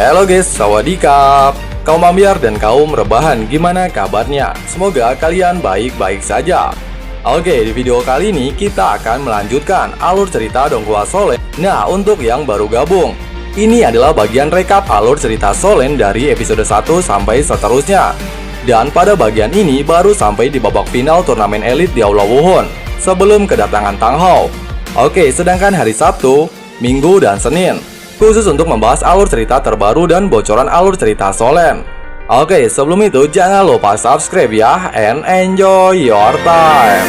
Halo guys, sawadikap. Kaum ambiar dan kaum rebahan, gimana kabarnya? Semoga kalian baik-baik saja. Oke, di video kali ini kita akan melanjutkan alur cerita Donghua Solen. Nah, untuk yang baru gabung, ini adalah bagian rekap alur cerita Solen dari episode 1 sampai seterusnya. Dan pada bagian ini baru sampai di babak final turnamen elit di Aula Wuhun sebelum kedatangan Tang Hao. Oke, sedangkan hari Sabtu, Minggu, dan Senin khusus untuk membahas alur cerita terbaru dan bocoran alur cerita Solen. Oke, sebelum itu jangan lupa subscribe ya, and enjoy your time.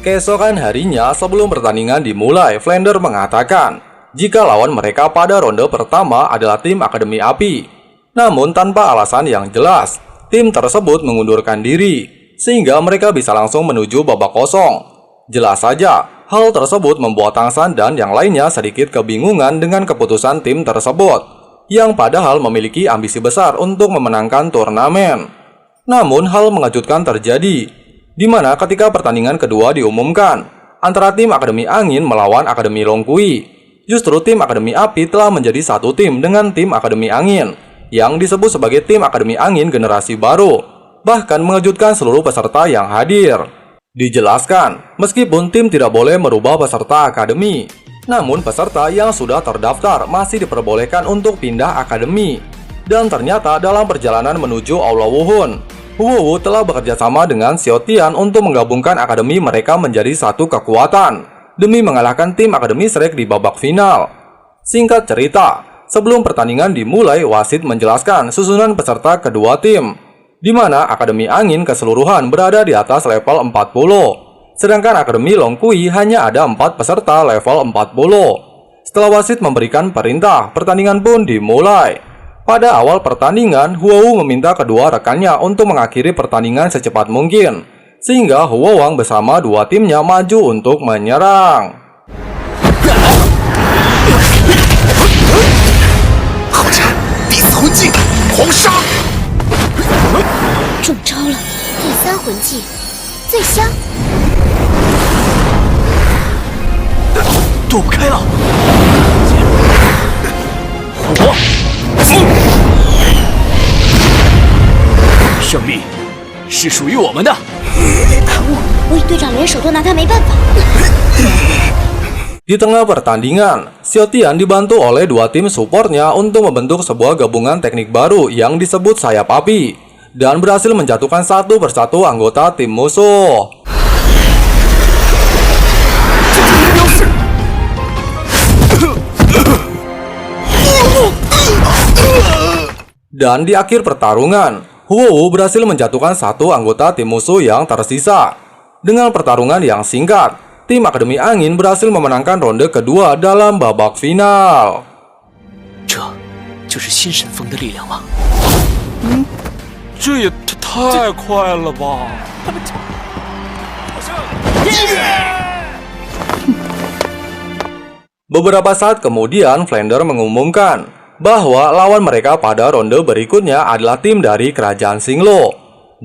Keesokan harinya sebelum pertandingan dimulai, Flander mengatakan jika lawan mereka pada ronde pertama adalah tim Akademi Api. Namun tanpa alasan yang jelas, tim tersebut mengundurkan diri sehingga mereka bisa langsung menuju babak kosong. Jelas saja, hal tersebut membuat Tang San dan yang lainnya sedikit kebingungan dengan keputusan tim tersebut yang padahal memiliki ambisi besar untuk memenangkan turnamen. Namun hal mengejutkan terjadi, di mana ketika pertandingan kedua diumumkan antara tim Akademi Angin melawan Akademi Longkui, justru tim Akademi Api telah menjadi satu tim dengan tim Akademi Angin yang disebut sebagai tim Akademi Angin generasi baru, bahkan mengejutkan seluruh peserta yang hadir. Dijelaskan, meskipun tim tidak boleh merubah peserta akademi, namun peserta yang sudah terdaftar masih diperbolehkan untuk pindah akademi. Dan ternyata dalam perjalanan menuju Aula Wuhun, Huowu telah bekerja sama dengan Xiao Tian untuk menggabungkan akademi mereka menjadi satu kekuatan demi mengalahkan tim Akademi Shrek di babak final. Singkat cerita, sebelum pertandingan dimulai, wasit menjelaskan susunan peserta kedua tim, di mana Akademi Angin keseluruhan berada di atas level 40, sedangkan Akademi Longkui hanya ada 4 peserta level 40. Setelah wasit memberikan perintah, pertandingan pun dimulai. Pada awal pertandingan, Huowu meminta kedua rekannya untuk mengakhiri pertandingan secepat mungkin, sehingga Huowang bersama dua timnya maju untuk menyerang. Di tengah pertandingan, Xiao Tian dibantu oleh dua tim supportnya untuk membentuk sebuah gabungan teknik baru yang disebut sayap api, dan berhasil menjatuhkan satu persatu anggota tim musuh. Dan di akhir pertarungan, Huowu berhasil menjatuhkan satu anggota tim musuh yang tersisa. Dengan pertarungan yang singkat, tim Akademi Angin berhasil memenangkan ronde kedua dalam babak final. Beberapa saat kemudian, Flander mengumumkan bahwa lawan mereka pada ronde berikutnya adalah tim dari Kerajaan Xinglo.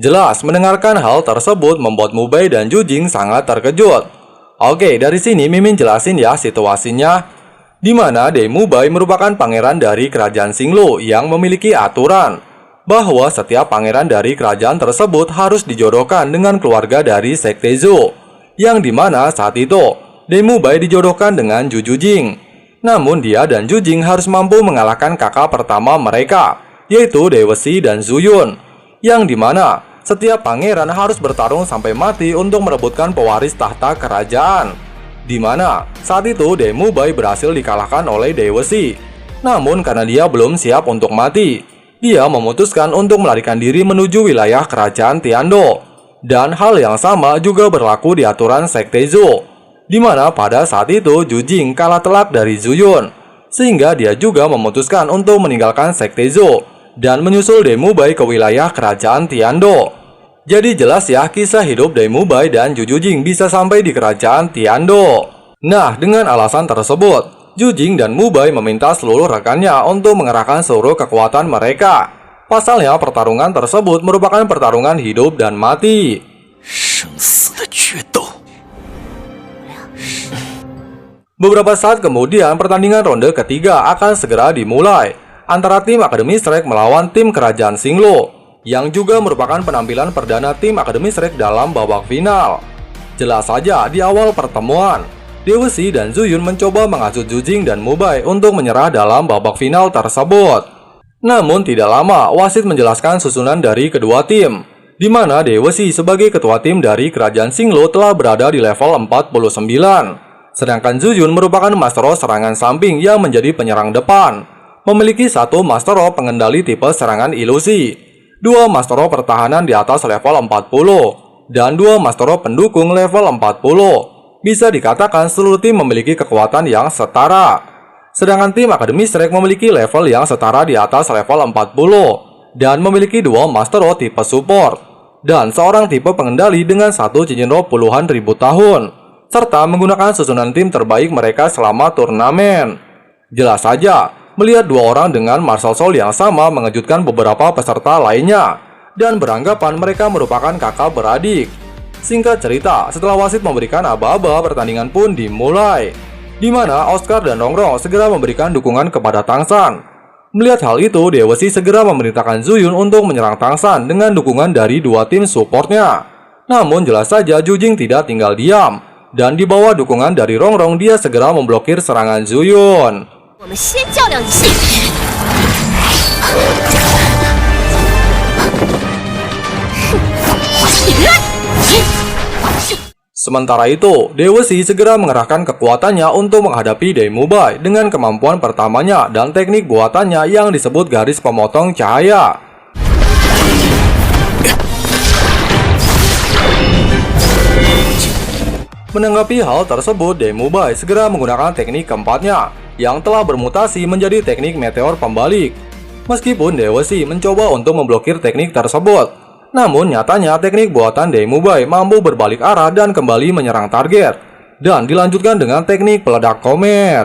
Jelas, mendengarkan hal tersebut membuat Mubei dan Jujing sangat terkejut. Oke, dari sini Mimin jelasin ya situasinya, di mana Dai Mubei merupakan pangeran dari Kerajaan Xinglo yang memiliki aturan bahwa setiap pangeran dari kerajaan tersebut harus dijodohkan dengan keluarga dari Sekte Zhou, yang dimana saat itu Dai Mubei dijodohkan dengan Ju Jujing. Namun dia dan Jujing harus mampu mengalahkan kakak pertama mereka, yaitu Dewesi dan Zuyun, yang dimana setiap pangeran harus bertarung sampai mati untuk merebutkan pewaris tahta kerajaan. Dimana saat itu Dai Mubei berhasil dikalahkan oleh Dewesi. Namun karena dia belum siap untuk mati, dia memutuskan untuk melarikan diri menuju wilayah kerajaan Tiando. Dan hal yang sama juga berlaku di aturan Sekte Zhou, di mana pada saat itu Jujing kalah telak dari Zuyun, sehingga dia juga memutuskan untuk meninggalkan Sekte Zou dan menyusul Dai Mubai ke wilayah kerajaan Tiando. Jadi jelas ya kisah hidup Dai Mubai dan Jujing bisa sampai di kerajaan Tiando. Nah, dengan alasan tersebut, Jujing dan Mubai meminta seluruh rekannya untuk mengerahkan seluruh kekuatan mereka. Pasalnya pertarungan tersebut merupakan pertarungan hidup dan mati. Beberapa saat kemudian pertandingan ronde ketiga akan segera dimulai antara tim Akademi Shrek melawan tim Kerajaan Xinglo, yang juga merupakan penampilan perdana tim Akademi Shrek dalam babak final. Jelas saja di awal pertemuan, Dewa Shi dan Zuyun mencoba menghasut Jujing dan Mubai untuk menyerah dalam babak final tersebut. Namun tidak lama wasit menjelaskan susunan dari kedua tim, di mana Dewa Shi sebagai ketua tim dari Kerajaan Xinglo telah berada di level 49. Sedangkan Zuyun merupakan Master Roh serangan samping yang menjadi penyerang depan, memiliki satu Master Roh pengendali tipe serangan ilusi, dua Master Roh pertahanan di atas level 40, dan dua Master Roh pendukung level 40. Bisa dikatakan seluruh tim memiliki kekuatan yang setara. Sedangkan tim Akademi Shrek memiliki level yang setara di atas level 40, dan memiliki dua Master Roh tipe support, dan seorang tipe pengendali dengan satu cincin roh puluhan ribu tahun, serta menggunakan susunan tim terbaik mereka selama turnamen. Jelas saja, melihat dua orang dengan martial soul yang sama mengejutkan beberapa peserta lainnya, dan beranggapan mereka merupakan kakak beradik. Singkat cerita, setelah wasit memberikan aba-aba, pertandingan pun dimulai, di mana Oscar dan Rongrong segera memberikan dukungan kepada Tangsan. Melihat hal itu, Dewa Shi segera memerintahkan Zuyun untuk menyerang Tangsan dengan dukungan dari dua tim supportnya. Namun jelas saja Jujing tidak tinggal diam, dan di bawah dukungan dari Rongrong dia segera memblokir serangan Zuyun. Sementara itu, Dewa Shi segera mengerahkan kekuatannya untuk menghadapi Dai Mubai dengan kemampuan pertamanya dan teknik buatannya yang disebut garis pemotong cahaya. Menanggapi hal tersebut, Dai Mubai segera menggunakan teknik keempatnya yang telah bermutasi menjadi teknik meteor pembalik. Meskipun Dewa Shi mencoba untuk memblokir teknik tersebut, namun nyatanya teknik buatan Dai Mubai mampu berbalik arah dan kembali menyerang target, dan dilanjutkan dengan teknik peledak komet.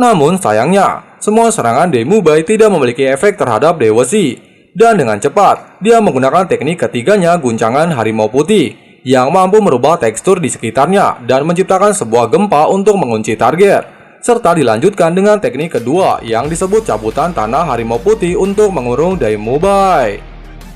Namun sayangnya, semua serangan Dai Mubai tidak memiliki efek terhadap Dewa Shi, dan dengan cepat dia menggunakan teknik ketiganya, guncangan harimau putih, yang mampu merubah tekstur di sekitarnya dan menciptakan sebuah gempa untuk mengunci target, serta dilanjutkan dengan teknik kedua yang disebut cabutan tanah harimau putih untuk mengurung Dai Mubai.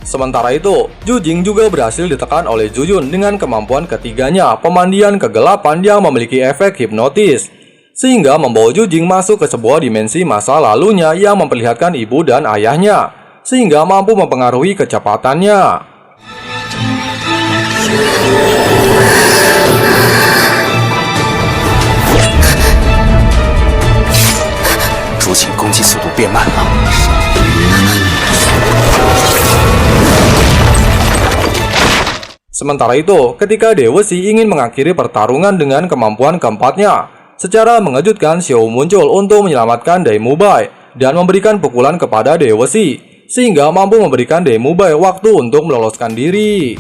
Sementara itu, Jujing juga berhasil ditekan oleh Zuyun dengan kemampuan ketiganya, pemandian kegelapan yang memiliki efek hipnotis, sehingga membawa Jujing masuk ke sebuah dimensi masa lalunya yang memperlihatkan ibu dan ayahnya, sehingga mampu mempengaruhi kecepatannya. Sementara itu, ketika Dewa Shi ingin mengakhiri pertarungan dengan kemampuan keempatnya, secara mengejutkan Xiao muncul untuk menyelamatkan Dai Mubai dan memberikan pukulan kepada Dewa Shi, sehingga mampu memberikan Dai Mubai waktu untuk meloloskan diri.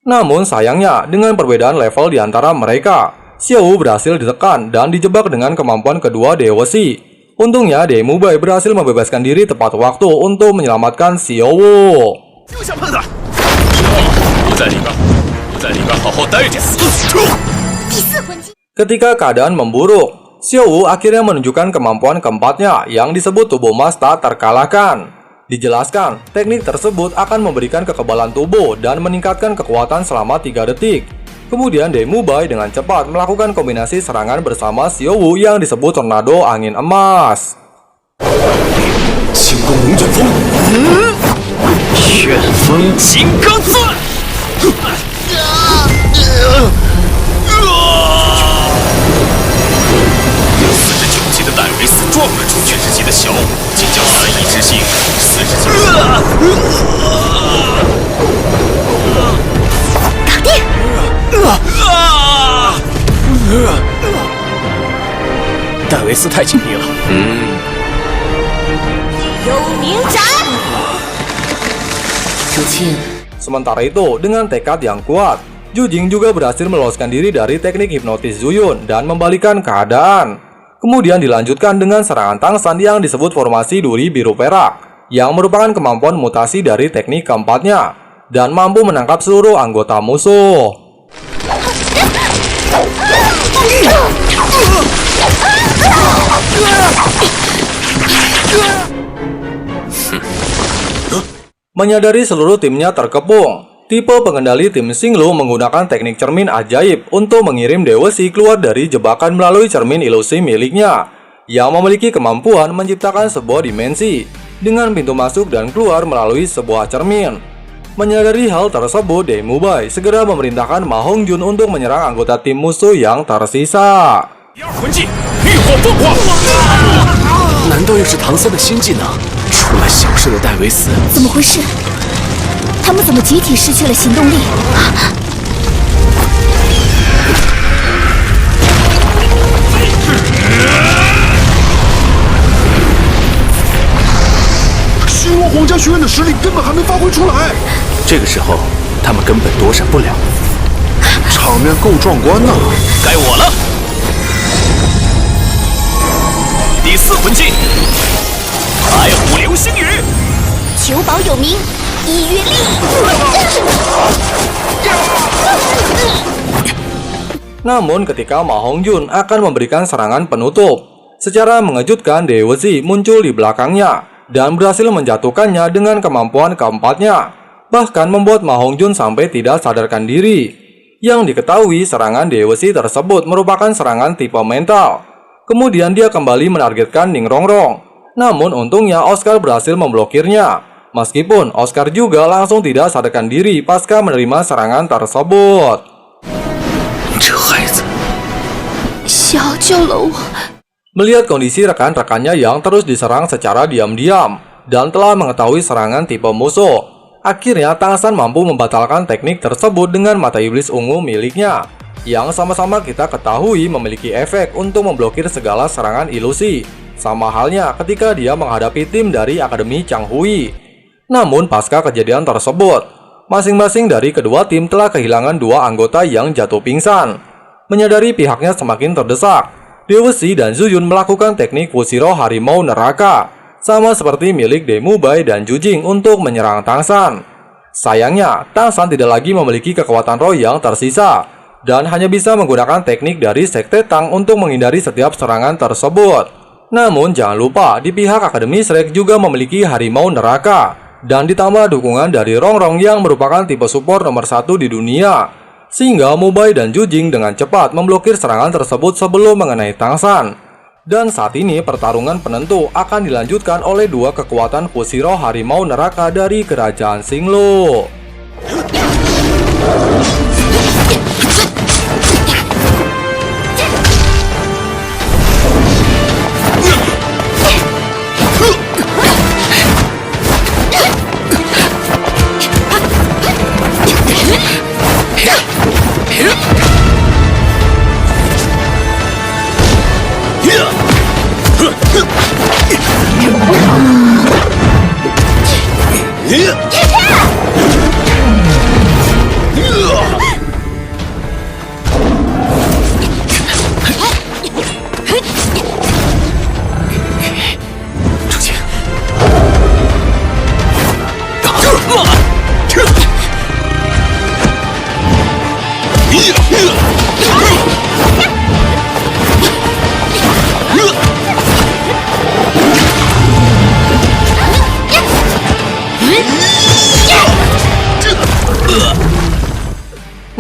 Namun sayangnya, dengan perbedaan level di antara mereka, Xiao berhasil ditekan dan dijebak dengan kemampuan kedua Dewa Shi. Untungnya Dai Mubai berhasil membebaskan diri tepat waktu untuk menyelamatkan Xiao. Ketika keadaan memburuk, Xiao akhirnya menunjukkan kemampuan keempatnya yang disebut tubuh emas tak terkalahkan. Dijelaskan, teknik tersebut akan memberikan kekebalan tubuh dan meningkatkan kekuatan selama 3 detik, Kemudian Demubai dengan cepat melakukan kombinasi serangan bersama Xiaowu yang disebut tornado angin emas. 星宫龙卷风，旋风金刚钻。49级的戴维斯撞了出去世级的小舞，即将4一之星，40级。搞定！戴维斯太紧密了。幽冥斩！父亲， Sementara itu, dengan tekad yang kuat, Jujing juga berhasil meloloskan diri dari teknik hipnotis Zuyun dan membalikan keadaan. Kemudian dilanjutkan dengan serangan tangsan yang disebut formasi duri biru perak, yang merupakan kemampuan mutasi dari teknik keempatnya, dan mampu menangkap seluruh anggota musuh. Menyadari seluruh timnya terkepung, tipe pengendali tim Xinglu menggunakan teknik cermin ajaib untuk mengirim Dewesi keluar dari jebakan melalui cermin ilusi miliknya, yang memiliki kemampuan menciptakan sebuah dimensi dengan pintu masuk dan keluar melalui sebuah cermin. Menyadari hal tersebut, Demubai segera memerintahkan Ma Hongjun untuk menyerang anggota tim musuh yang tersisa. 第二魂技浴火凤凰，难道又是唐三的新技能？出来小事的戴维斯，怎么回事？他们怎么集体失去了行动力？虚罗皇家学院的实力根本还没发挥出来，这个时候他们根本躲闪不了。场面够壮观呐！该我了。第4魂技，太虎流星雨。求保有名，以月力。 Namun ketika Ma Hongjun akan memberikan serangan penutup, secara mengejutkan Dewezi muncul di belakangnya dan berhasil menjatuhkannya dengan kemampuan keempatnya, bahkan membuat Ma Hongjun sampai tidak sadarkan diri. Yang diketahui serangan Dewezi tersebut merupakan serangan tipe mental. Kemudian dia kembali menargetkan Ning Rongrong. Namun untungnya Oscar berhasil memblokirnya. Meskipun Oscar juga langsung tidak sadarkan diri pasca menerima serangan tersebut. 这孩子，小救了我。 Melihat kondisi rekan-rekannya yang terus diserang secara diam-diam dan telah mengetahui serangan tipe musuh, akhirnya Tangsan mampu membatalkan teknik tersebut dengan mata iblis ungu miliknya, yang sama-sama kita ketahui memiliki efek untuk memblokir segala serangan ilusi, sama halnya ketika dia menghadapi tim dari Akademi Changhui. Namun pasca kejadian tersebut, masing-masing dari kedua tim telah kehilangan 2 anggota yang jatuh pingsan. Menyadari pihaknya semakin terdesak, Dewezi dan Zuyun melakukan teknik Fushiro Harimau Neraka, sama seperti milik Demubai dan Jujing untuk menyerang Tangsan. Sayangnya, Tangsan tidak lagi memiliki kekuatan roh yang tersisa, dan hanya bisa menggunakan teknik dari Sekte Tang untuk menghindari setiap serangan tersebut. Namun jangan lupa, di pihak Akademi Shrek juga memiliki Harimau Neraka, dan ditambah dukungan dari Rongrong yang merupakan tipe support nomor 1 di dunia, sehingga Mubai dan Jujing dengan cepat memblokir serangan tersebut sebelum mengenai Tangsan. Dan saat ini pertarungan penentu akan dilanjutkan oleh 2 kekuatan Fushiro Harimau Neraka dari Kerajaan Xinglu.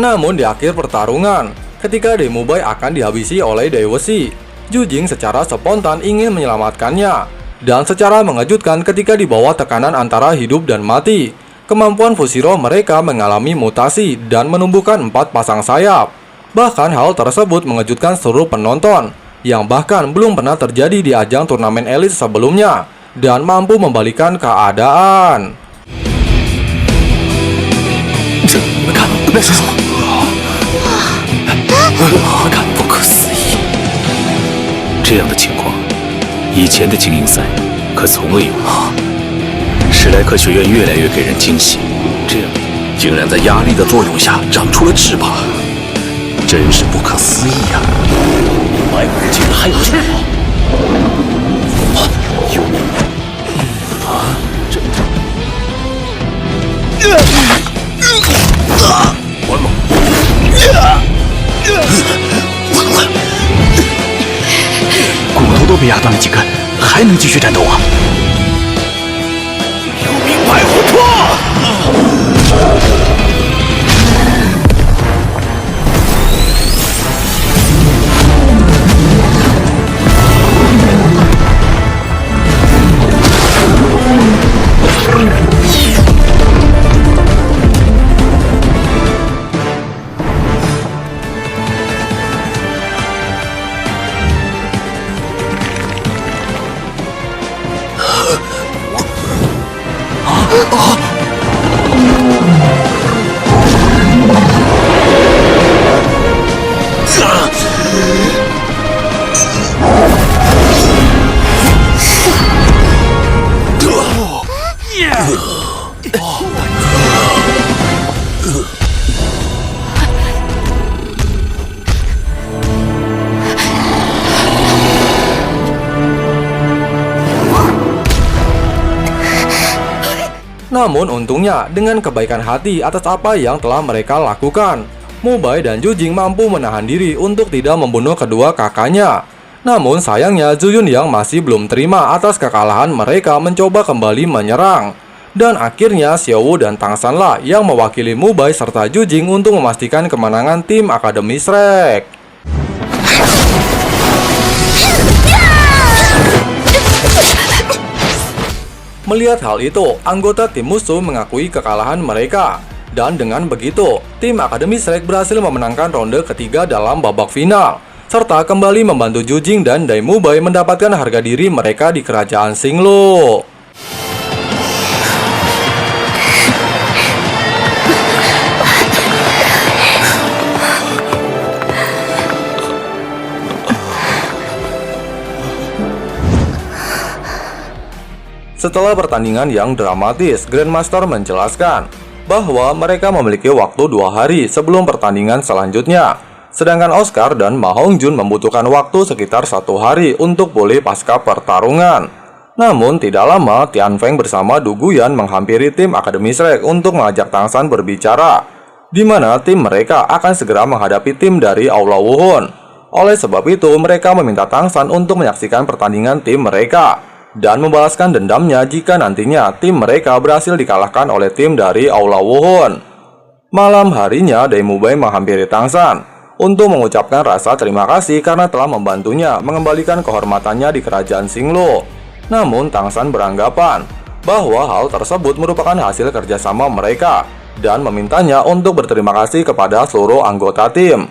Namun di akhir pertarungan, ketika Dai Mubai akan dihabisi oleh Dai Wesi, Zhu Jing secara spontan ingin menyelamatkannya. Dan secara mengejutkan ketika di bawah tekanan antara hidup dan mati, kemampuan fusi roh mereka mengalami mutasi dan menumbuhkan 4 pasang sayap. Bahkan hal tersebut mengejutkan seluruh penonton, yang bahkan belum pernah terjadi di ajang turnamen elit sebelumnya, dan mampu membalikan keadaan. 你们看，那是什么？你们看，不可思议！这样的情况，以前的精英赛可从未有过。史莱克学院越来越给人惊喜，这样竟然在压力的作用下长出了翅膀，真是不可思议呀！白虎竟然还有翅膀！有啊，这完了！骨头都被压断了几根，还能继续战斗啊！有名白虎破！Namun untungnya dengan kebaikan hati atas apa yang telah mereka lakukan, Mubai dan Zhu Jing mampu menahan diri untuk tidak membunuh kedua kakaknya. Namun sayangnya Zhu Yunyang masih belum terima atas kekalahan mereka mencoba kembali menyerang. Dan akhirnya Xiao Wu dan Tang Sanla yang mewakili Mubai serta Zhu Jing untuk memastikan kemenangan tim Akademi Shrek. Melihat hal itu, anggota tim musuh mengakui kekalahan mereka. Dan dengan begitu, tim Akademi Shrek berhasil memenangkan ronde ketiga dalam babak final, serta kembali membantu Zhu Jing dan Dai Mubai mendapatkan harga diri mereka di kerajaan Xinglu. Setelah pertandingan yang dramatis, Grandmaster menjelaskan bahwa mereka memiliki waktu 2 hari sebelum pertandingan selanjutnya. Sedangkan Oscar dan Ma Hongjun membutuhkan waktu sekitar 1 hari untuk pulih pasca pertarungan. Namun tidak lama, Tian Feng bersama Du Guyan menghampiri tim Akademi Shrek untuk mengajak Tang San berbicara, di mana tim mereka akan segera menghadapi tim dari Aula Wuhun. Oleh sebab itu, mereka meminta Tang San untuk menyaksikan pertandingan tim mereka dan membalaskan dendamnya jika nantinya tim mereka berhasil dikalahkan oleh tim dari Aula Wuhun. Malam harinya, Dai Mubai menghampiri Tang San untuk mengucapkan rasa terima kasih karena telah membantunya mengembalikan kehormatannya di kerajaan Xinglu. Namun Tang San beranggapan bahwa hal tersebut merupakan hasil kerjasama mereka dan memintanya untuk berterima kasih kepada seluruh anggota tim.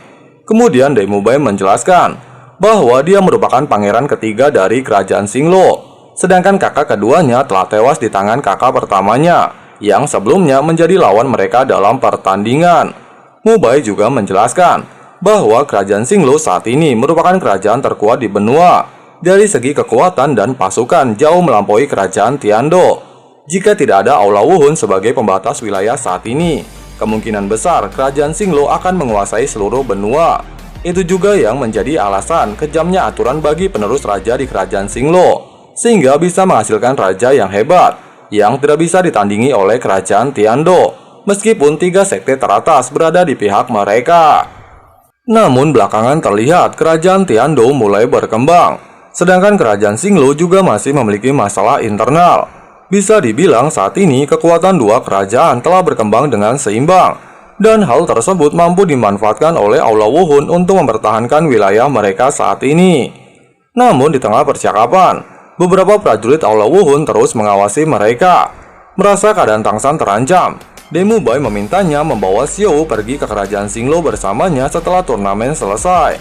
Kemudian Dai Mubai menjelaskan bahwa dia merupakan pangeran ketiga dari kerajaan Xinglu, sedangkan kakak keduanya telah tewas di tangan kakak pertamanya yang sebelumnya menjadi lawan mereka dalam pertandingan. Mubai juga menjelaskan bahwa kerajaan Xinglu saat ini merupakan kerajaan terkuat di benua. Dari segi kekuatan dan pasukan jauh melampaui kerajaan Tiando. Jika tidak ada Aula Wuhun sebagai pembatas wilayah saat ini, kemungkinan besar kerajaan Xinglu akan menguasai seluruh benua. Itu juga yang menjadi alasan kejamnya aturan bagi penerus raja di kerajaan Xinglu, sehingga bisa menghasilkan raja yang hebat, yang tidak bisa ditandingi oleh kerajaan Tiando, meskipun 3 sekte teratas berada di pihak mereka. Namun belakangan terlihat kerajaan Tiando mulai berkembang, sedangkan kerajaan Xinglu juga masih memiliki masalah internal. Bisa dibilang saat ini kekuatan 2 kerajaan telah berkembang dengan seimbang. dan hal tersebut mampu dimanfaatkan oleh Aula Wuhun untuk mempertahankan wilayah mereka saat ini. Namun di tengah percakapan, beberapa prajurit Aula Wuhun terus mengawasi mereka. Merasa keadaan Tangsan terancam, Demu Bai memintanya membawa Xiao pergi ke kerajaan Xinglo bersamanya setelah turnamen selesai.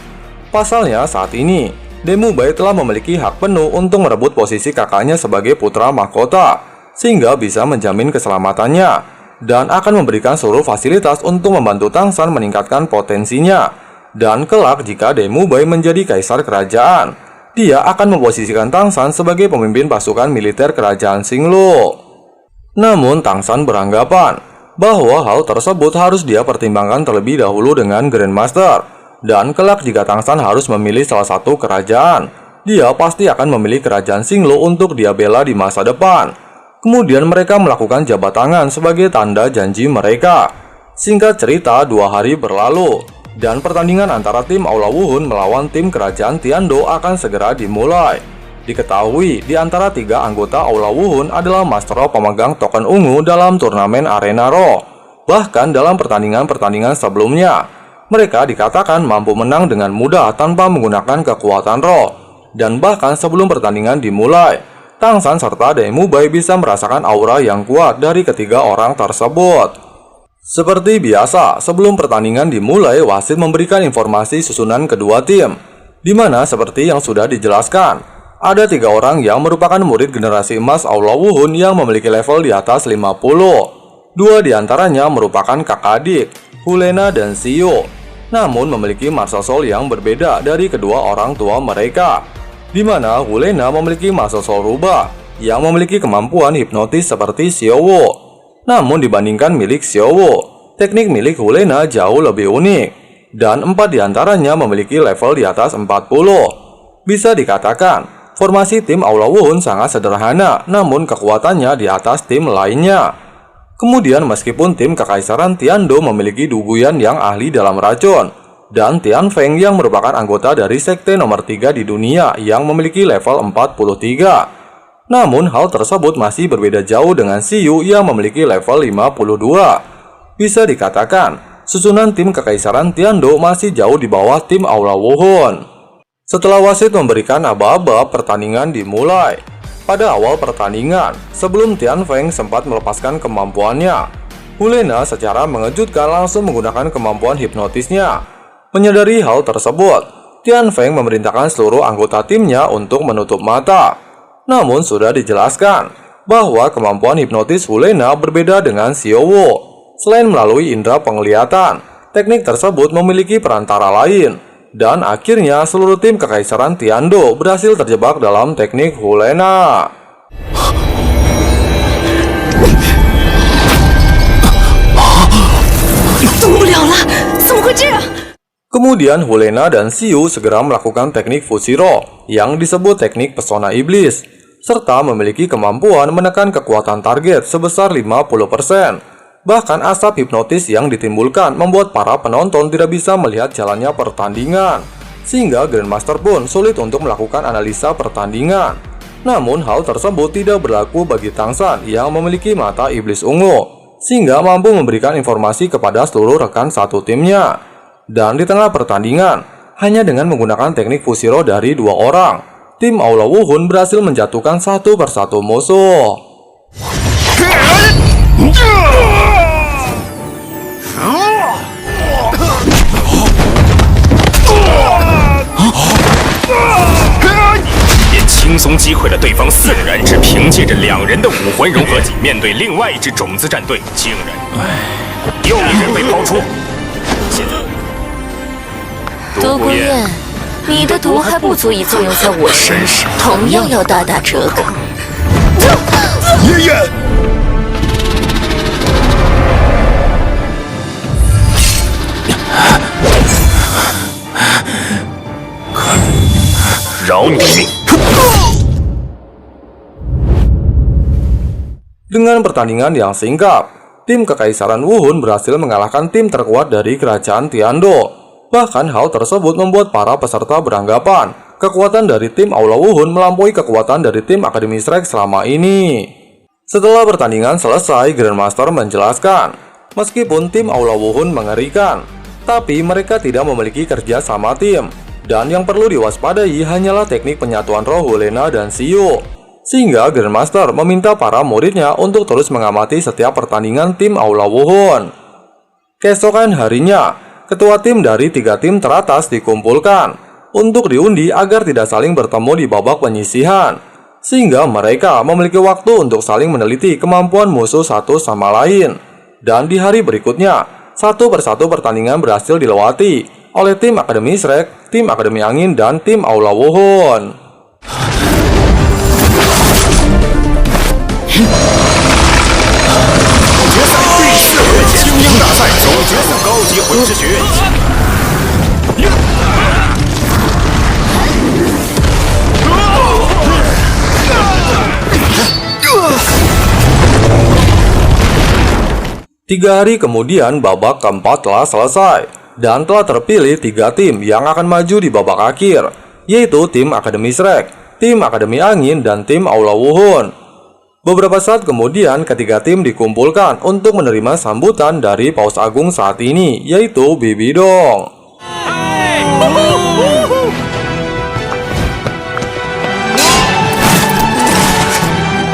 Pasalnya saat ini, Demu Bai telah memiliki hak penuh untuk merebut posisi kakaknya sebagai putra mahkota, sehingga bisa menjamin keselamatannya dan akan memberikan seluruh fasilitas untuk membantu Tangsan meningkatkan potensinya. Dan kelak jika Demu Bai menjadi kaisar kerajaan, dia akan memposisikan Tangsan sebagai pemimpin pasukan militer kerajaan Xinglo. Namun Tangsan beranggapan bahwa hal tersebut harus dia pertimbangkan terlebih dahulu dengan Grandmaster. Dan kelak jika Tangsan harus memilih salah satu kerajaan, dia pasti akan memilih kerajaan Xinglo untuk dia bela di masa depan. Kemudian mereka melakukan jabat tangan sebagai tanda janji mereka. Singkat cerita, 2 hari berlalu, dan pertandingan antara tim Aula Wuhun melawan tim kerajaan Tiando akan segera dimulai. Diketahui, di antara 3 anggota Aula Wuhun adalah Master Roh pemegang token ungu dalam turnamen Arena Roh. Bahkan dalam pertandingan-pertandingan sebelumnya, mereka dikatakan mampu menang dengan mudah tanpa menggunakan kekuatan roh. Dan bahkan sebelum pertandingan dimulai, Tangsan serta Demu Bai bisa merasakan aura yang kuat dari ketiga orang tersebut. Seperti biasa, sebelum pertandingan dimulai, wasit memberikan informasi susunan kedua tim, di mana seperti yang sudah dijelaskan, ada 3 orang yang merupakan murid generasi emas Aula Wuhun yang memiliki level di atas 50. 2 diantaranya merupakan kakak adik, Hulena dan Xiao, namun memiliki martial soul yang berbeda dari kedua orang tua mereka, di mana Hulena memiliki martial soul rubah yang memiliki kemampuan hipnotis seperti Xiao. Namun dibandingkan milik Xiao, teknik milik Hulena jauh lebih unik, dan 4 diantaranya memiliki level di atas 40. Bisa dikatakan, formasi tim Aula Wuhun sangat sederhana, namun kekuatannya di atas tim lainnya. Kemudian meskipun tim Kekaisaran Tiando memiliki Duguyan yang ahli dalam racun, dan Tian Feng yang merupakan anggota dari sekte nomor 3 di dunia yang memiliki level 43. Namun hal tersebut masih berbeda jauh dengan Xiu yang memiliki level 52. Bisa dikatakan, susunan tim Kekaisaran Tiando masih jauh di bawah tim Aula Wuhun. Setelah wasit memberikan aba-aba, pertandingan dimulai. Pada awal pertandingan, sebelum Tian Feng sempat melepaskan kemampuannya, Hulena secara mengejutkan langsung menggunakan kemampuan hipnotisnya. Menyadari hal tersebut, Tian Feng memerintahkan seluruh anggota timnya untuk menutup mata. Namun sudah dijelaskan bahwa kemampuan hipnotis Hulena berbeda dengan Xiao. Selain melalui indera penglihatan, teknik tersebut memiliki perantara lain. Dan akhirnya seluruh tim Kekaisaran Tiando berhasil terjebak dalam teknik Hulena. Kemudian Hulena dan Xiu segera melakukan teknik Fushiro yang disebut teknik pesona iblis, serta memiliki kemampuan menekan kekuatan target sebesar 50%. Bahkan asap hipnotis yang ditimbulkan membuat para penonton tidak bisa melihat jalannya pertandingan, sehingga Grandmaster pun sulit untuk melakukan analisa pertandingan. Namun hal tersebut tidak berlaku bagi Tangsan yang memiliki mata iblis ungu, sehingga mampu memberikan informasi kepada seluruh rekan satu timnya. Dan di tengah pertandingan, hanya dengan menggunakan teknik Fushiro dari 2 orang, tim Aula Wuhun berhasil menjatuhkan satu persatu musuh.便轻松击溃了对方4人，然只凭借着2人的武魂融合技，面对另外一支种子战队，竟然又一人被抛出。现在独孤雁，你的毒还不足以作用在我身上，同样要大打折扣。爷爷，饶你命！ Dengan pertandingan yang singkat, tim Kekaisaran Wuhun berhasil mengalahkan tim terkuat dari Kerajaan Tiando. Bahkan hal tersebut membuat para peserta beranggapan kekuatan dari tim Aula Wuhun melampaui kekuatan dari tim Akademi Shrek selama ini. Setelah pertandingan selesai, Grandmaster menjelaskan Meskipun tim Aula Wuhun mengerikan, tapi mereka tidak memiliki kerja sama tim. Dan yang perlu diwaspadai hanyalah teknik penyatuan roh Hulena dan Xiyu. Sehingga Grandmaster meminta para muridnya untuk terus mengamati setiap pertandingan tim Aula Wuhun. Keesokan harinya, ketua tim dari 3 tim teratas dikumpulkan untuk diundi agar tidak saling bertemu di babak penyisihan. Sehingga mereka memiliki waktu untuk saling meneliti kemampuan musuh satu sama lain. Dan di hari berikutnya, satu persatu pertandingan berhasil dilewati oleh tim Akademi Shrek, tim Akademi Angin, dan tim Aula Wuhun. Tiga hari kemudian babak keempat telah selesai dan telah terpilih 3 tim yang akan maju di babak akhir, yaitu tim Akademi Shrek, tim Akademi Angin, dan tim Aula Wuhun. Beberapa saat kemudian ketiga tim dikumpulkan untuk menerima sambutan dari Paus Agung saat ini, yaitu Bibidong.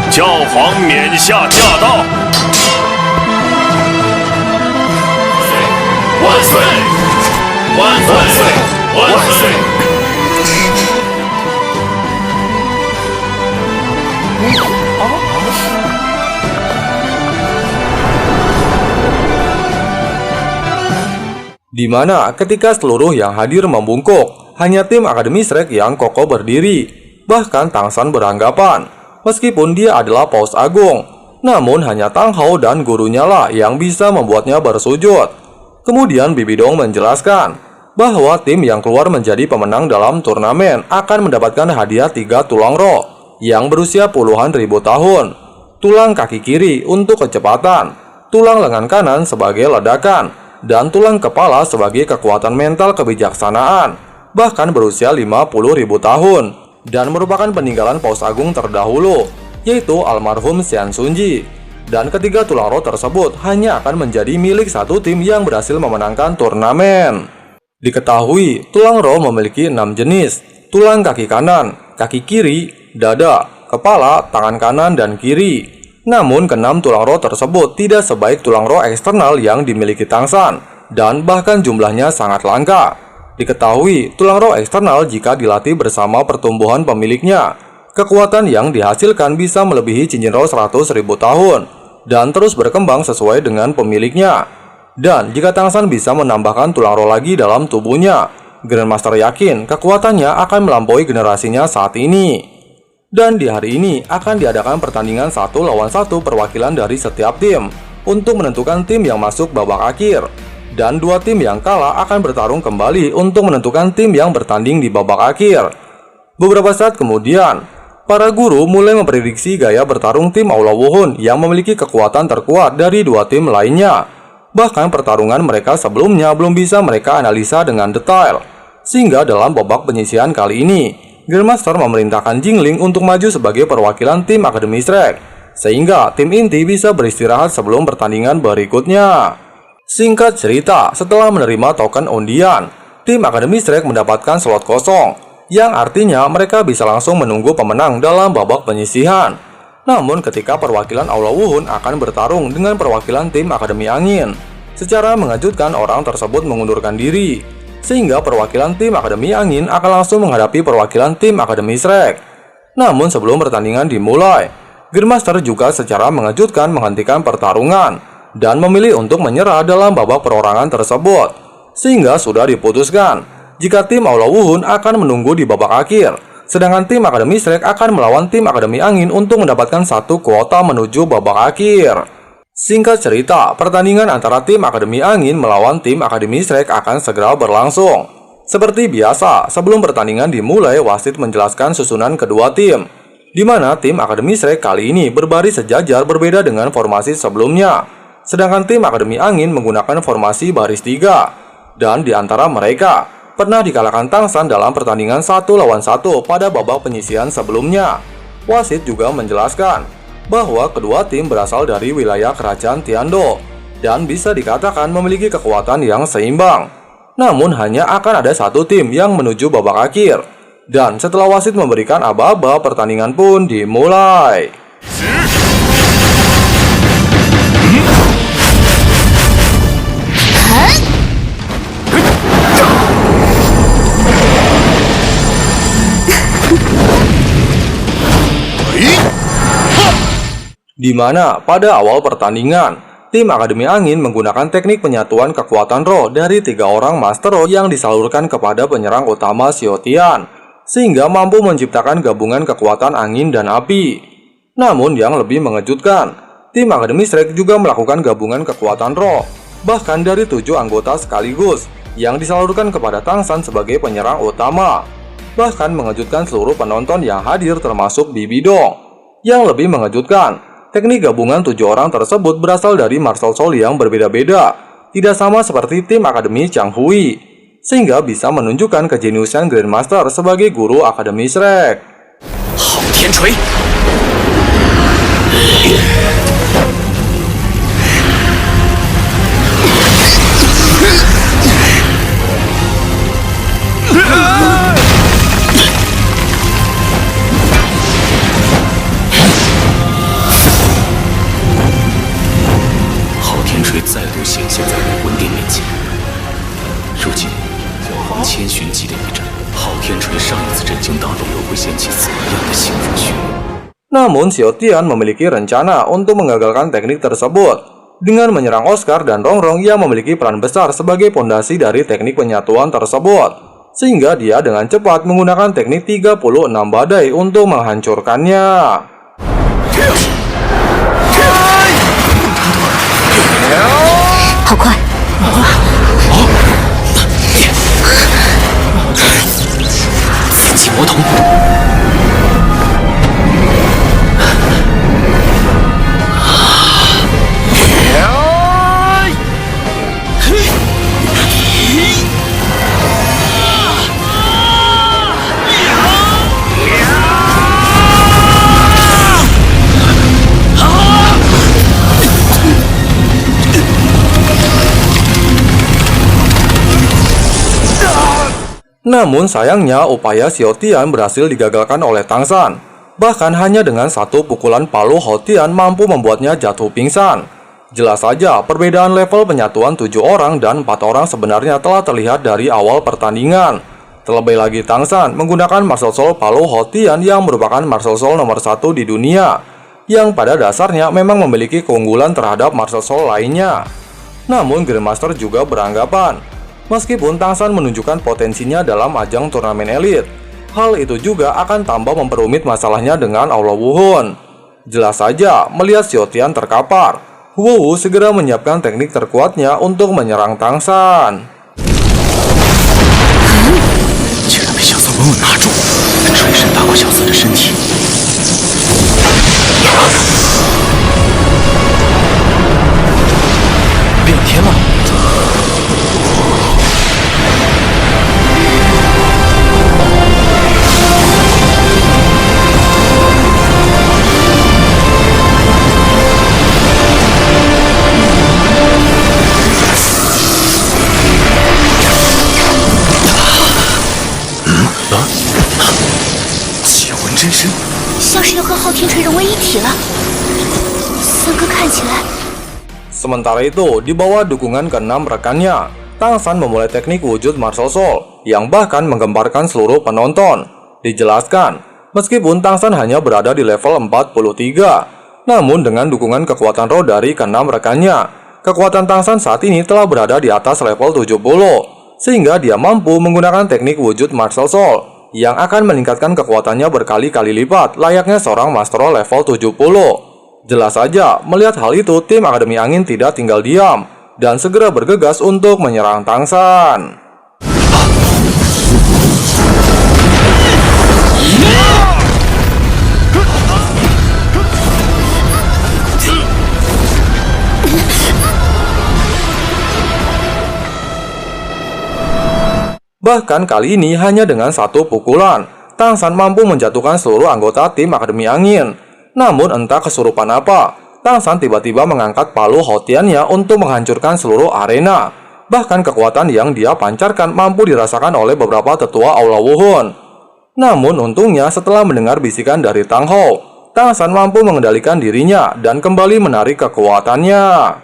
Jiao Huang冕下驾到！ 万岁！万岁！万岁！ Di mana ketika seluruh yang hadir membungkuk, hanya tim Akademi Shrek yang kokoh berdiri. Bahkan Tang San beranggapan, meskipun dia adalah Paus Agung, namun hanya Tang Hao dan gurunya lah yang bisa membuatnya bersujud. Kemudian Bibidong menjelaskan bahwa tim yang keluar menjadi pemenang dalam turnamen akan mendapatkan hadiah 3 tulang roh yang berusia puluhan ribu tahun, tulang kaki kiri untuk kecepatan, tulang lengan kanan sebagai ledakan, dan tulang kepala sebagai kekuatan mental kebijaksanaan, bahkan berusia 50.000 tahun, dan merupakan peninggalan Paus Agung terdahulu, yaitu almarhum Xian Sunji. Dan ketiga tulang roh tersebut hanya akan menjadi milik satu tim yang berhasil memenangkan turnamen. Diketahui, tulang roh memiliki 6 jenis, tulang kaki kanan, kaki kiri, dada, kepala, tangan kanan, dan kiri. Namun, ke-6 tulang roh tersebut tidak sebaik tulang roh eksternal yang dimiliki Tang San, dan bahkan jumlahnya sangat langka. Diketahui, tulang roh eksternal jika dilatih bersama pertumbuhan pemiliknya, kekuatan yang dihasilkan bisa melebihi cincin roh 100.000 tahun, dan terus berkembang sesuai dengan pemiliknya. Dan jika Tang San bisa menambahkan tulang roh lagi dalam tubuhnya, Grandmaster yakin kekuatannya akan melampaui generasinya saat ini. Dan di hari ini akan diadakan pertandingan 1 lawan 1 perwakilan dari setiap tim untuk menentukan tim yang masuk babak akhir. Dan 2 tim yang kalah akan bertarung kembali untuk menentukan tim yang bertanding di babak akhir. Beberapa saat kemudian, para guru mulai memprediksi gaya bertarung tim Aula Wuhun yang memiliki kekuatan terkuat dari 2 tim lainnya. Bahkan pertarungan mereka sebelumnya belum bisa mereka analisa dengan detail. Sehingga dalam babak penyisihan kali ini, Grandmaster memerintahkan Jingling untuk maju sebagai perwakilan tim Akademi Shrek, sehingga tim inti bisa beristirahat sebelum pertandingan berikutnya. Singkat cerita, setelah menerima token undian, tim Akademi Shrek mendapatkan slot kosong, yang artinya mereka bisa langsung menunggu pemenang dalam babak penyisihan. Namun ketika perwakilan Aula Wuhun akan bertarung dengan perwakilan tim Akademi Angin, secara mengejutkan orang tersebut mengundurkan diri, sehingga perwakilan tim Akademi Angin akan langsung menghadapi perwakilan tim Akademi Shrek. Namun sebelum pertandingan dimulai, Grandmaster juga secara mengejutkan menghentikan pertarungan dan memilih untuk menyerah dalam babak perorangan tersebut, sehingga sudah diputuskan jika tim Aula Wuhun akan menunggu di babak akhir, sedangkan tim Akademi Shrek akan melawan tim Akademi Angin untuk mendapatkan 1 kuota menuju babak akhir. Singkat cerita, pertandingan antara tim Akademi Angin melawan tim Akademi Shrek akan segera berlangsung. Seperti biasa, sebelum pertandingan dimulai, wasit menjelaskan susunan kedua tim, di mana tim Akademi Shrek kali ini berbaris sejajar berbeda dengan formasi sebelumnya, sedangkan tim Akademi Angin menggunakan formasi baris 3, dan di antara mereka pernah dikalahkan Tang San dalam pertandingan 1 lawan 1 pada babak penyisihan sebelumnya. Wasit juga menjelaskan bahwa kedua tim berasal dari wilayah kerajaan Tiando, dan bisa dikatakan memiliki kekuatan yang seimbang. Namun hanya akan ada satu tim yang menuju babak akhir. Dan setelah wasit memberikan aba-aba, pertandingan pun dimulai. Di mana pada awal pertandingan, tim Akademi Angin menggunakan teknik penyatuan kekuatan roh dari 3 orang Master Roh yang disalurkan kepada penyerang utama Xiaotian, sehingga mampu menciptakan gabungan kekuatan angin dan api. Namun yang lebih mengejutkan, tim Akademi Shrek juga melakukan gabungan kekuatan roh, bahkan dari 7 anggota sekaligus, yang disalurkan kepada Tang San sebagai penyerang utama. Bahkan mengejutkan seluruh penonton yang hadir termasuk Bibi Dong. Yang lebih mengejutkan, teknik gabungan 7 orang tersebut berasal dari martial soul yang berbeda-beda, tidak sama seperti tim Akademi Changhui, sehingga bisa menunjukkan kejeniusan Grandmaster sebagai guru Akademi Shrek. Hao Tian Cui.再度显现在武魂殿面前。如今，黄千寻疾的一战，昊天锤上一次震惊大陆又会掀起怎样的腥风血雨？ Namun Xiaotian memiliki rencana untuk mengagalkan teknik tersebut dengan menyerang Oscar dan Rongrong yang memiliki peran besar sebagai pondasi dari teknik penyatuan tersebut, sehingga dia dengan cepat menggunakan teknik 36 badai untuk menghancurkannya. Namun sayangnya upaya Xiaotian berhasil digagalkan oleh Tang San. Bahkan hanya dengan satu pukulan palu Haotian mampu membuatnya jatuh pingsan. Jelas saja perbedaan level penyatuan 7 orang dan 4 orang sebenarnya telah terlihat dari awal pertandingan. Terlebih lagi Tang San menggunakan martial soul palu Haotian yang merupakan martial soul nomor 1 di dunia, yang pada dasarnya memang memiliki keunggulan terhadap martial soul lainnya. Namun Grandmaster juga beranggapan, meskipun Tang San menunjukkan potensinya dalam ajang turnamen elit, hal itu juga akan tambah memperumit masalahnya dengan Aula Wuhun. Jelas saja, melihat Xiaotian terkapar, Wu Wu segera menyiapkan teknik terkuatnya untuk menyerang Tang San. 居然被小色稳稳拿住，锤身打过小色的身体。变天了。 真身像是要和昊天锤融为一体了。三哥看起来。 Sementara itu, di bawah dukungan ke-6 rekannya, Tang San memulai teknik wujud martial soul yang bahkan menggemparkan seluruh penonton. Dijelaskan, meskipun Tang San hanya berada di level 43, namun dengan dukungan kekuatan roh dari ke-6 rekannya, kekuatan Tang San saat ini telah berada di atas level 70, sehingga dia mampu menggunakan teknik wujud martial soul yang akan meningkatkan kekuatannya berkali-kali lipat layaknya seorang Master Roh level 70. Jelas saja, melihat hal itu, tim Akademi Angin tidak tinggal diam dan segera bergegas untuk menyerang Tang San. Bahkan kali ini hanya dengan satu pukulan, Tang San mampu menjatuhkan seluruh anggota tim Akademi Angin. Namun entah kesurupan apa, Tang San tiba-tiba mengangkat palu Houtiannya untuk menghancurkan seluruh arena. Bahkan kekuatan yang dia pancarkan mampu dirasakan oleh beberapa tetua Aula Wuhun. Namun untungnya setelah mendengar bisikan dari Tang Hou, Tang San mampu mengendalikan dirinya dan kembali menarik kekuatannya.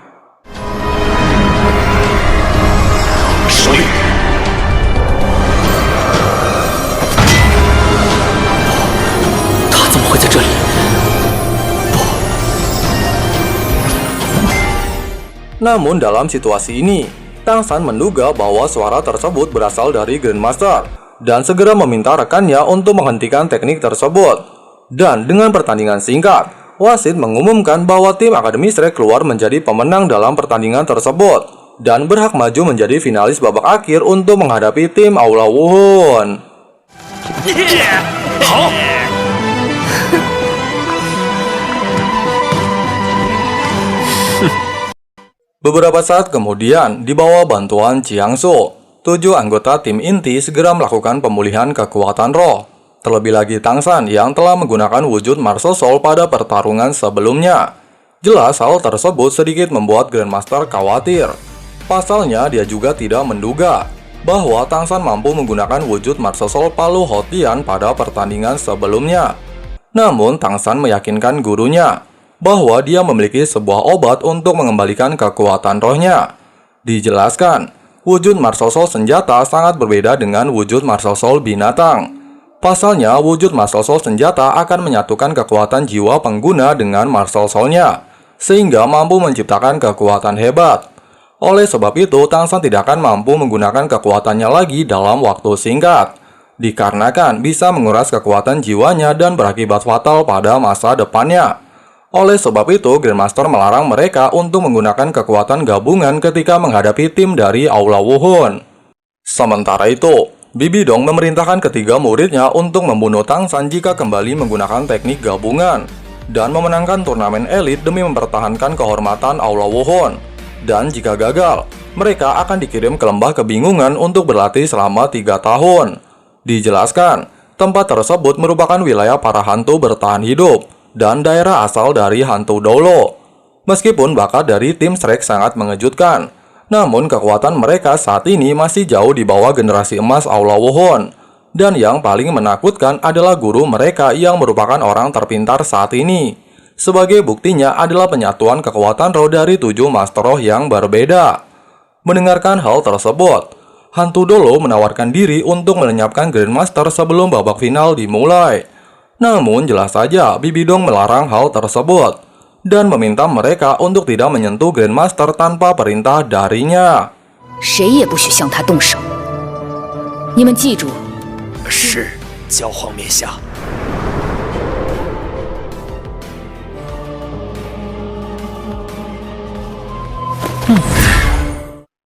Namun dalam situasi ini, Tang San menduga bahwa suara tersebut berasal dari Grandmaster dan segera meminta rekannya untuk menghentikan teknik tersebut. Dan dengan pertandingan singkat, wasit mengumumkan bahwa tim Akademi Shrek keluar menjadi pemenang dalam pertandingan tersebut dan berhak maju menjadi finalis babak akhir untuk menghadapi tim Aula Wuhun. Beberapa saat kemudian, di bawah bantuan Jiangsu, 7 anggota tim inti segera melakukan pemulihan kekuatan roh. Terlebih lagi Tang San yang telah menggunakan wujud Martial Soul pada pertarungan sebelumnya. Jelas hal tersebut sedikit membuat Grandmaster khawatir. Pasalnya dia juga tidak menduga bahwa Tang San mampu menggunakan wujud Martial Soul Palu Houtian pada pertandingan sebelumnya. Namun Tang San meyakinkan gurunya bahwa dia memiliki sebuah obat untuk mengembalikan kekuatan rohnya. Dijelaskan, wujud Martial Soul senjata sangat berbeda dengan wujud Martial Soul binatang. Pasalnya, wujud Martial Soul senjata akan menyatukan kekuatan jiwa pengguna dengan Martial Soul-nya, sehingga mampu menciptakan kekuatan hebat. Oleh sebab itu, Tang San tidak akan mampu menggunakan kekuatannya lagi dalam waktu singkat, dikarenakan bisa menguras kekuatan jiwanya dan berakibat fatal pada masa depannya. Oleh sebab itu, Grandmaster melarang mereka untuk menggunakan kekuatan gabungan ketika menghadapi tim dari Aula Wuhun. Sementara itu, Bibi Dong memerintahkan ketiga muridnya untuk membunuh Tang San jika kembali menggunakan teknik gabungan dan memenangkan turnamen elit demi mempertahankan kehormatan Aula Wuhun. Dan jika gagal, mereka akan dikirim ke lembah kebingungan untuk berlatih selama 3 tahun. Dijelaskan, tempat tersebut merupakan wilayah para hantu bertahan hidup dan daerah asal dari hantu Dolo. Meskipun bakat dari tim Shrek sangat mengejutkan, namun kekuatan mereka saat ini masih jauh di bawah generasi emas Aula Wuhun. Dan yang paling menakutkan adalah guru mereka yang merupakan orang terpintar saat ini. Sebagai buktinya adalah penyatuan kekuatan roh dari 7 master roh yang berbeda. Mendengarkan hal tersebut, hantu Dolo menawarkan diri untuk melenyapkan Grandmaster sebelum babak final dimulai. Namun jelas saja Bibi Dong melarang hal tersebut dan meminta mereka untuk tidak menyentuh Grandmaster tanpa perintah darinya. 谁也不许向他动手。你们记住。是，教皇冕下。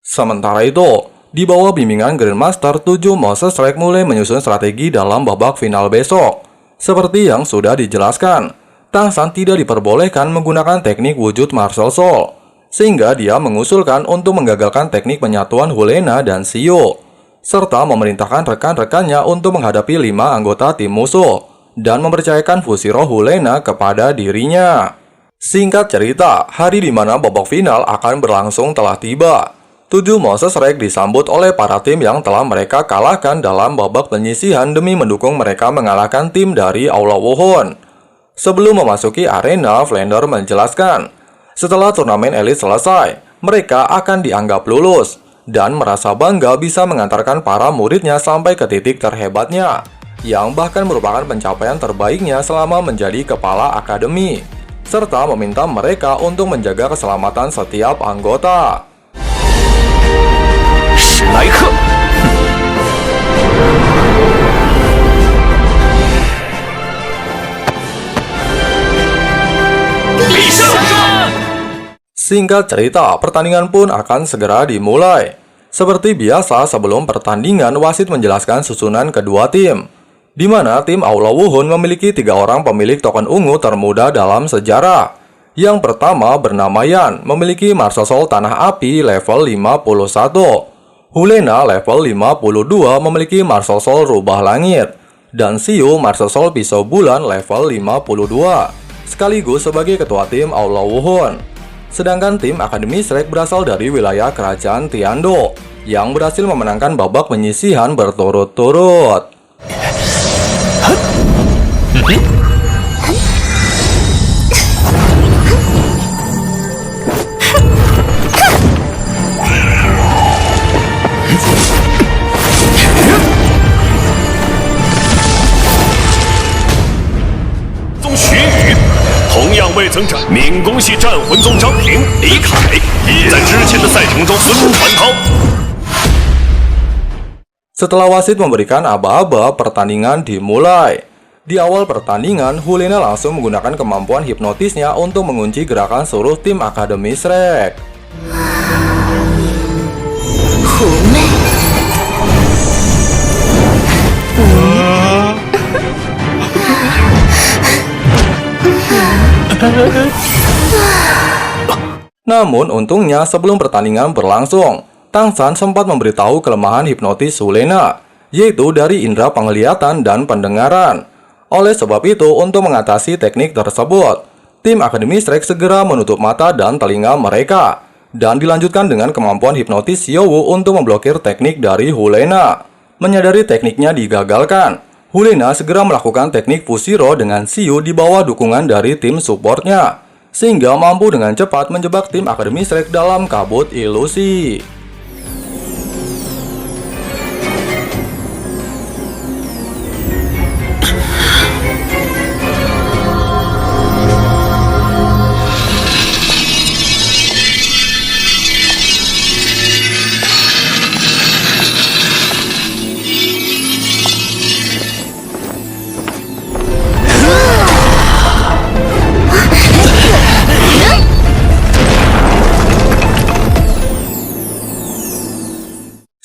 Sementara itu, di bawah bimbingan Grandmaster, 7 Moses Shrek mulai menyusun strategi dalam babak final besok. Seperti yang sudah dijelaskan, Tang San tidak diperbolehkan menggunakan teknik wujud Martial Soul, sehingga dia mengusulkan untuk menggagalkan teknik penyatuan Hulena dan Xiu, serta memerintahkan rekan-rekannya untuk menghadapi 5 anggota tim musuh dan mempercayakan fusi roh Hulena kepada dirinya. Singkat cerita, hari di mana babak final akan berlangsung telah tiba. 7 Moses Shrek disambut oleh para tim yang telah mereka kalahkan dalam babak penyisihan demi mendukung mereka mengalahkan tim dari Aula Wuhun. Sebelum memasuki arena, Flounder menjelaskan, setelah turnamen elit selesai, mereka akan dianggap lulus dan merasa bangga bisa mengantarkan para muridnya sampai ke titik terhebatnya, yang bahkan merupakan pencapaian terbaiknya selama menjadi kepala akademi, serta meminta mereka untuk menjaga keselamatan setiap anggota. 史莱克。必胜！ Singkat cerita, pertandingan pun akan segera dimulai. Seperti biasa, sebelum pertandingan, wasit menjelaskan susunan kedua tim, di mana tim Aula Wuhun memiliki 3 orang pemilik token ungu termuda dalam sejarah. Yang pertama bernama Yan, memiliki Martial Soul Tanah Api level 51. Hulena level 52 memiliki Martial Soul Rubah Langit, dan Xiu Martial Soul Pisau Bulan level 52. sekaligus sebagai ketua tim Aula Wuhun. Sedangkan tim Akademi Shrek berasal dari wilayah kerajaan Tiando yang berhasil memenangkan babak penyisihan berturut-turut.命宫系战魂宗张平、李凯，在之前的赛程中孙传涛。 Setelah wasit memberikan aba-aba, pertandingan dimulai. Di awal pertandingan, Hulena langsung menggunakan kemampuan hipnotisnya untuk mengunci gerakan seluruh tim Akademi Shrek. Namun untungnya sebelum pertandingan berlangsung, Tang San sempat memberitahu kelemahan hipnotis Hulena, yaitu dari indera penglihatan dan pendengaran. Oleh sebab itu, untuk mengatasi teknik tersebut, tim Akademi Shrek segera menutup mata dan telinga mereka, dan dilanjutkan dengan kemampuan hipnotis Xiaowu untuk memblokir teknik dari Hulena. Menyadari tekniknya digagalkan, Hulena segera melakukan teknik Fushiro dengan Xiu di bawah dukungan dari tim supportnya, sehingga mampu dengan cepat menjebak tim Akademi Shrek dalam kabut ilusi.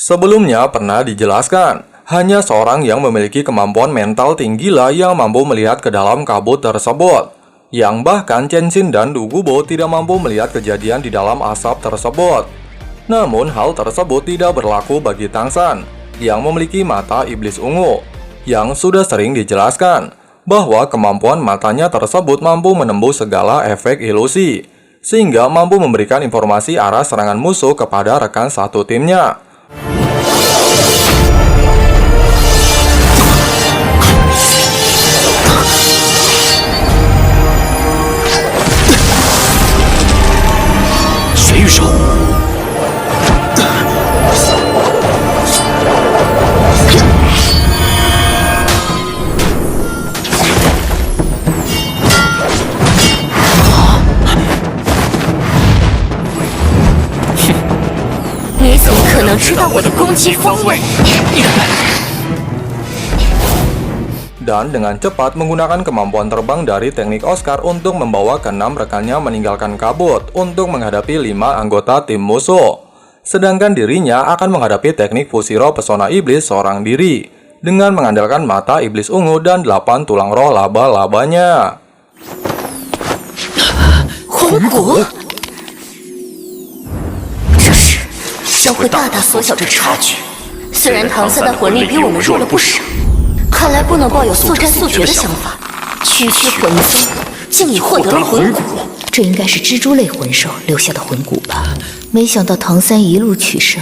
Sebelumnya pernah dijelaskan, hanya seorang yang memiliki kemampuan mental tinggilah yang mampu melihat ke dalam kabut tersebut. Yang bahkan Chenshin dan Dugubo tidak mampu melihat kejadian di dalam asap tersebut. Namun hal tersebut tidak berlaku bagi Tang San, yang memiliki mata iblis ungu. Yang sudah sering dijelaskan, bahwa kemampuan matanya tersebut mampu menembus segala efek ilusi, sehingga mampu memberikan informasi arah serangan musuh kepada rekan satu timnya. Dan dengan cepat menggunakan kemampuan terbang dari teknik Oscar untuk membawa ke-6 rekannya meninggalkan kabut untuk menghadapi 5 anggota tim musuh. Sedangkan dirinya akan menghadapi teknik Fushiro pesona iblis seorang diri dengan mengandalkan mata iblis ungu dan 8 tulang roh laba-labanya. 将会大大缩小这差距。虽然唐三的魂力比我们弱了不少，看来不能抱有速战速决的想法。区区魂宗，竟已获得了魂骨，这应该是蜘蛛类魂兽留下的魂骨吧？没想到唐三一路取胜。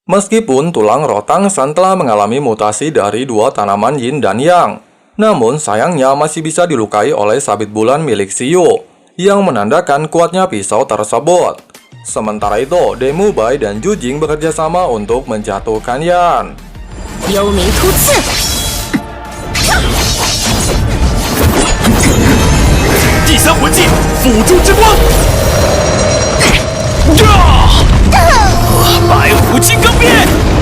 Meskipun tulang roh Tang San telah mengalami mutasi dari 2 tanaman yin dan yang, namun sayangnya masih bisa dilukai oleh sabit bulan milik Xiu, yang menandakan kuatnya pisau tersebut. Sementara itu, Demu Bai dan Ju Jing bekerja sama untuk menjatuhkan Yan. 幽冥突刺！第3魂技辅助之光，白虎金刚变。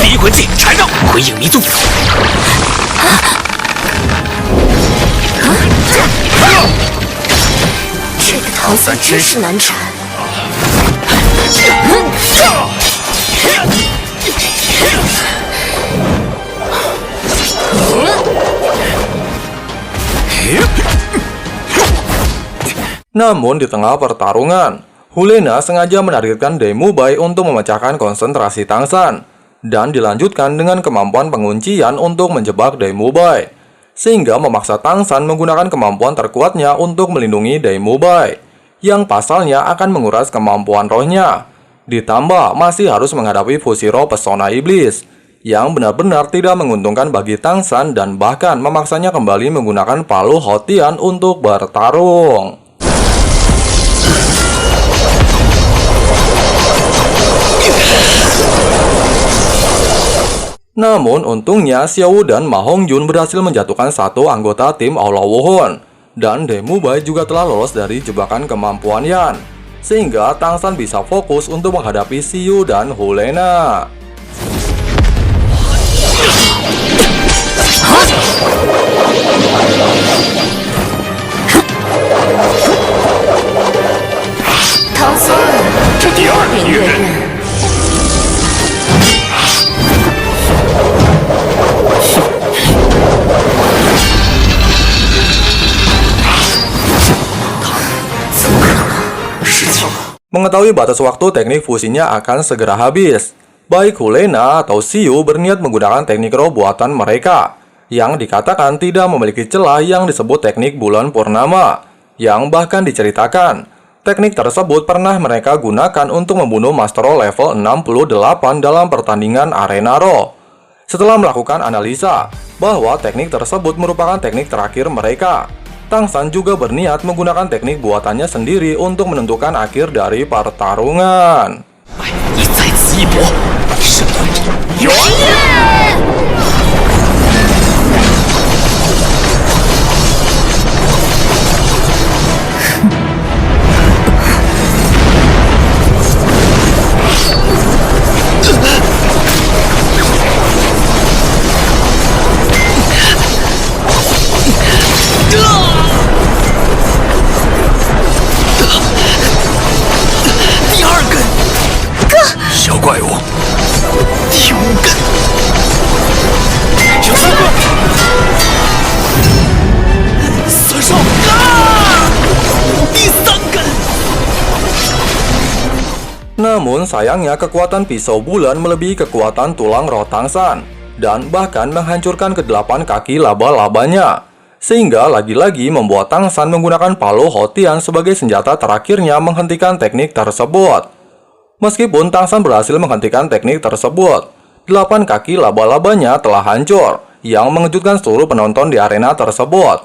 离魂技缠绕，鬼影迷踪。这个唐三真是难缠。Namun di tengah pertarungan, Hulena sengaja menargetkan Demubai untuk memecahkan konsentrasi Tangsan dan dilanjutkan dengan kemampuan penguncian untuk menjebak Demubai, sehingga memaksa Tangsan menggunakan kemampuan terkuatnya untuk melindungi Demubai, yang pasalnya akan menguras kemampuan rohnya. Ditambah masih harus menghadapi fusi roh pesona iblis, yang benar-benar tidak menguntungkan bagi Tangsan dan bahkan memaksanya kembali menggunakan palu Hotian untuk bertarung. Namun untungnya Xiao dan Ma Hongjun berhasil menjatuhkan satu anggota tim Aula Wuhun, dan Demubai juga telah lolos dari jebakan kemampuan Yan, sehingga Tangsan bisa fokus untuk menghadapi Xiu dan Hulena. Tangsan，这第二名越刃。Mengetahui batas waktu teknik fusinya akan segera habis, baik Hulena atau Xiu berniat menggunakan teknik roh buatan mereka, yang dikatakan tidak memiliki celah yang disebut teknik bulan purnama, yang bahkan diceritakan, teknik tersebut pernah mereka gunakan untuk membunuh Master Roh level 68 dalam pertandingan arena roh. Setelah melakukan analisa bahwa teknik tersebut merupakan teknik terakhir mereka, Tangsan juga berniat menggunakan teknik buatannya sendiri untuk menentukan akhir dari pertarungan. Namun sayangnya kekuatan pisau bulan melebihi kekuatan tulang roh Tangsan dan bahkan menghancurkan ke-8 kaki laba-labanya, sehingga lagi-lagi membuat Tangsan menggunakan palu Hotian sebagai senjata terakhirnya menghentikan teknik tersebut. Meskipun Tangsan berhasil menghentikan teknik tersebut, 8 kaki laba-labanya telah hancur, yang mengejutkan seluruh penonton di arena tersebut.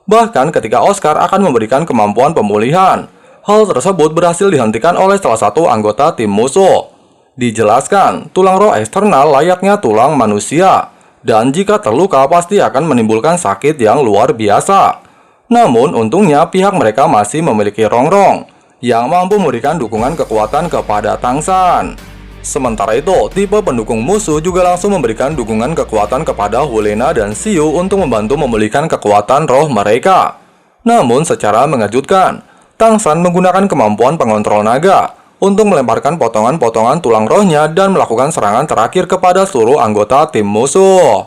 Bahkan ketika Oscar akan memberikan kemampuan pemulihan, hal tersebut berhasil dihentikan oleh salah satu anggota tim musuh. Dijelaskan, tulang roh eksternal layaknya tulang manusia, dan jika terluka pasti akan menimbulkan sakit yang luar biasa. Namun untungnya pihak mereka masih memiliki rongrong yang mampu memberikan dukungan kekuatan kepada Tangsan. Sementara itu, tipe pendukung musuh juga langsung memberikan dukungan kekuatan kepada Hulena dan Xiu untuk membantu memulihkan kekuatan roh mereka. Namun secara mengejutkan, Tangsan menggunakan kemampuan pengontrol naga untuk melemparkan potongan-potongan tulang rohnya dan melakukan serangan terakhir kepada seluruh anggota tim musuh.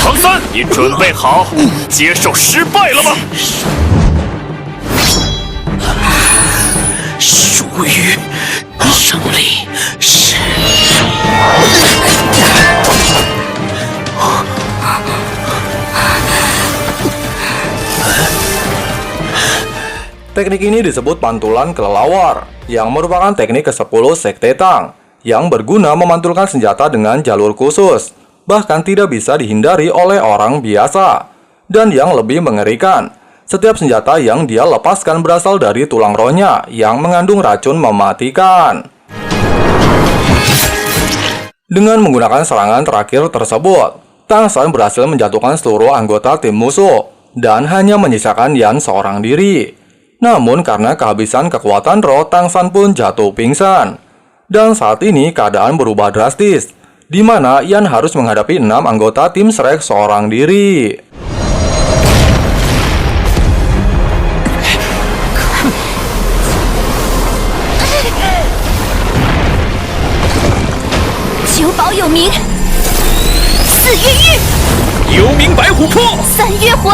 唐三，你准备好接受失败了吗？属于胜利是。Teknik ini disebut pantulan kelelawar, yang merupakan teknik ke-10 Sekte Tang, yang berguna memantulkan senjata dengan jalur khusus, bahkan tidak bisa dihindari oleh orang biasa. Dan yang lebih mengerikan, Setiap senjata yang dia lepaskan berasal dari tulang rohnya yang mengandung racun mematikan. Dengan menggunakan serangan terakhir tersebut, Tang San berhasil menjatuhkan seluruh anggota tim musuh dan hanya menyisakan Yan seorang diri. Namun karena kehabisan kekuatan roh, Tang San pun jatuh pingsan. Dan saat ini keadaan berubah drastis, di mana Yan harus menghadapi 6 anggota tim Shrek seorang diri.九宝有名，四月玉，幽冥白虎破，三月魂。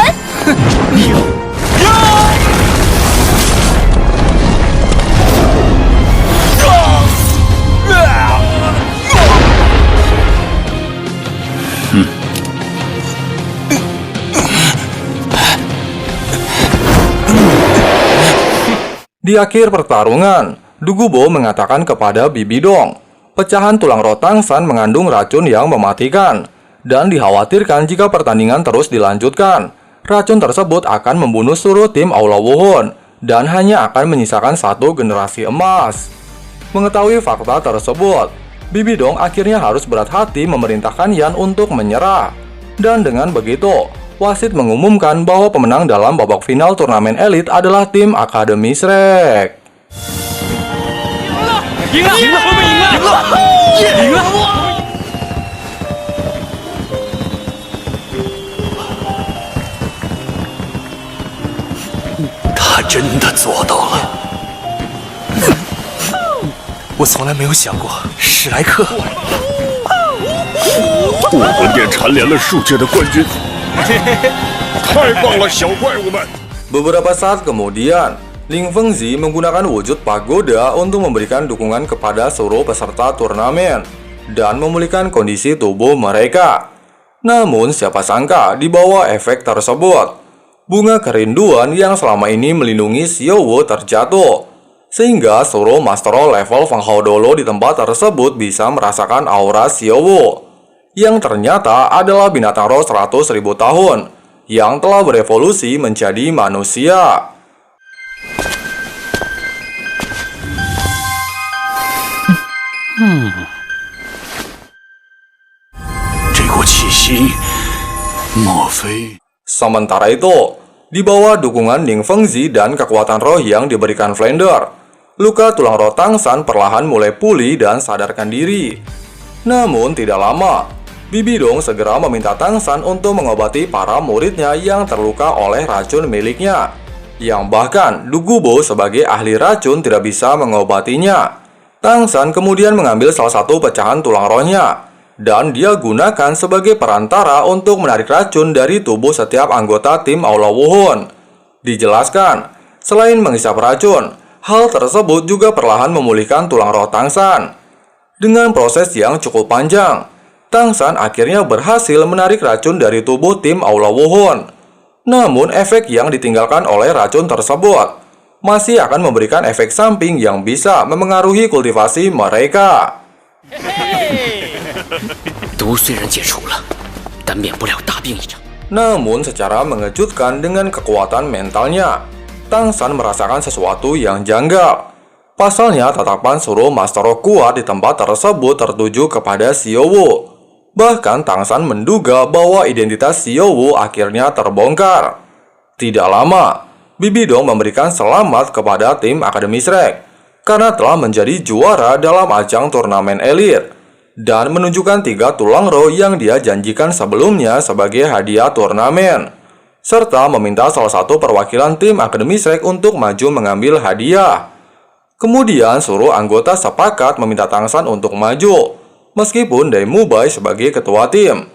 Di akhir pertarungan, Dugubo mengatakan kepada Bibi Dong, pecahan tulang roh Tang San mengandung racun yang mematikan, dan dikhawatirkan jika pertandingan terus dilanjutkan, racun tersebut akan membunuh seluruh tim Aula Wuhun, dan hanya akan menyisakan satu generasi emas. Mengetahui fakta tersebut, Bibi Dong akhirnya harus berat hati memerintahkan Yan untuk menyerah. Dan dengan begitu, wasit mengumumkan bahwa pemenang dalam babak final turnamen elit adalah tim Akademi Shrek. 赢了！赢了！我们赢了！赢了！赢了！ 他真的做到了。我从来没有想过史莱克。武魂殿蝉联了数届的冠军，太棒了，小怪物们！ Beberapa saat kemudian, Ling Fengzi menggunakan wujud pagoda untuk memberikan dukungan kepada seluruh peserta turnamen dan memulihkan kondisi tubuh mereka. Namun siapa sangka di bawah efek tersebut, bunga kerinduan yang selama ini melindungi Xiao Wu terjatuh, sehingga seluruh Master Roh level Fang Hao Dolo di tempat tersebut bisa merasakan aura Xiao Wu, yang ternyata adalah binatang roh 100.000 tahun yang telah berevolusi menjadi manusia. Sementara itu, di bawah dukungan Ling Fengzi dan kekuatan roh yang diberikan Flounder, luka tulang roh Tang San perlahan mulai pulih dan sadarkan diri. Namun tidak lama, Bibi Dong segera meminta Tang San untuk mengobati para muridnya yang terluka oleh racun miliknya, yang bahkan Dugubo sebagai ahli racun tidak bisa mengobatinya. Tang San kemudian mengambil salah satu pecahan tulang rohnya, dan dia gunakan sebagai perantara untuk menarik racun dari tubuh setiap anggota tim Aula Wuhun. Dijelaskan, selain menghisap racun, hal tersebut juga perlahan memulihkan tulang roh Tang San. Dengan proses yang cukup panjang, Tang San akhirnya berhasil menarik racun dari tubuh tim Aula Wuhun. Namun efek yang ditinggalkan oleh racun tersebut masih akan memberikan efek samping yang bisa memengaruhi kultivasi mereka. Namun secara mengejutkan dengan kekuatan mentalnya, Tang San merasakan sesuatu yang janggal. Pasalnya tatapan seluruh Master Roh kuat di tempat tersebut tertuju kepada Xiao Wu. Bahkan Tang San menduga bahwa identitas Xiao Wu akhirnya terbongkar. Tidak lama, Bibi Dong memberikan selamat kepada tim Akademi Shrek karena telah menjadi juara dalam ajang turnamen elit dan menunjukkan 3 tulang roh yang dia janjikan sebelumnya sebagai hadiah turnamen, serta meminta salah satu perwakilan tim Akademi Shrek untuk maju mengambil hadiah. Kemudian seluruh anggota sepakat meminta Tang San untuk maju, meskipun Dai Mubai sebagai ketua tim.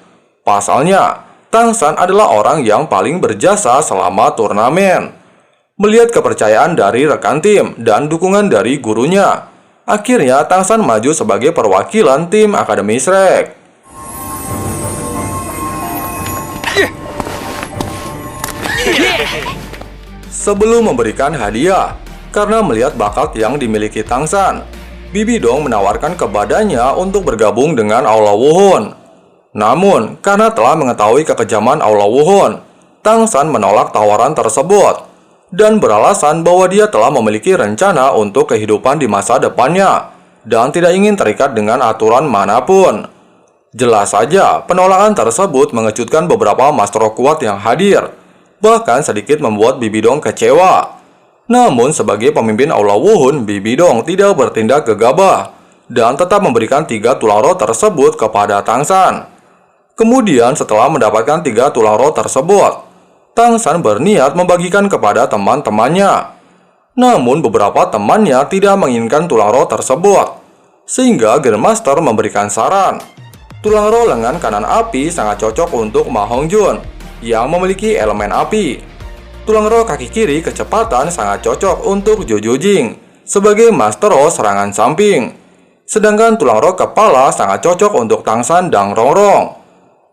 Pasalnya, Tang San adalah orang yang paling berjasa selama turnamen. Melihat kepercayaan dari rekan tim dan dukungan dari gurunya, akhirnya Tang San maju sebagai perwakilan tim Akademi Shrek. Sebelum memberikan hadiah, karena melihat bakat yang dimiliki Tang San, Bibi Dong menawarkan kepadanya untuk bergabung dengan Aula Wuhun. Namun, karena telah mengetahui kekejaman Aula Wuhun, Tang San menolak tawaran tersebut dan beralasan bahwa dia telah memiliki rencana untuk kehidupan di masa depannya dan tidak ingin terikat dengan aturan manapun. Jelas saja, penolakan tersebut mengejutkan beberapa master kuat yang hadir, bahkan sedikit membuat Bibi Dong kecewa. Namun sebagai pemimpin Aula Wuhun, Bibi Dong tidak bertindak gegabah dan tetap memberikan 3 tulang roh tersebut kepada Tang San. Kemudian setelah mendapatkan 3 tulang roh tersebut, Tang San berniat membagikan kepada teman-temannya. Namun beberapa temannya tidak menginginkan tulang roh tersebut, sehingga Grandmaster memberikan saran. Tulang roh lengan kanan api sangat cocok untuk Ma Hongjun yang memiliki elemen api. Tulang roh kaki kiri kecepatan sangat cocok untuk Jojo Jing sebagai master roh serangan samping. Sedangkan tulang roh kepala sangat cocok untuk Tang San dan Rongrong.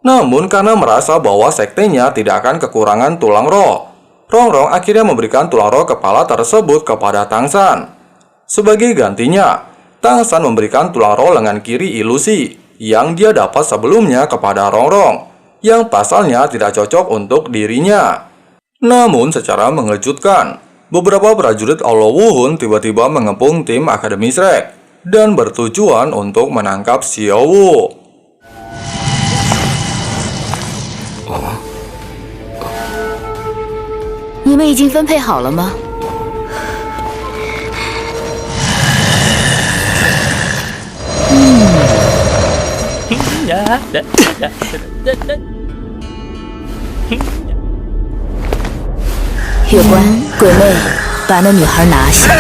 Namun karena merasa bahwa sektenya tidak akan kekurangan tulang roh, Rongrong akhirnya memberikan tulang roh kepala tersebut kepada Tang San. Sebagai gantinya, Tang San memberikan tulang roh lengan kiri ilusi yang dia dapat sebelumnya kepada Rongrong, yang pasalnya tidak cocok untuk dirinya. Namun secara mengejutkan, beberapa prajurit Aula Wuhun tiba-tiba mengepung tim Akademi Shrek dan bertujuan untuk menangkap Xiao Wu. 你们已经分配好了吗？月关，鬼魅，把那女孩拿下。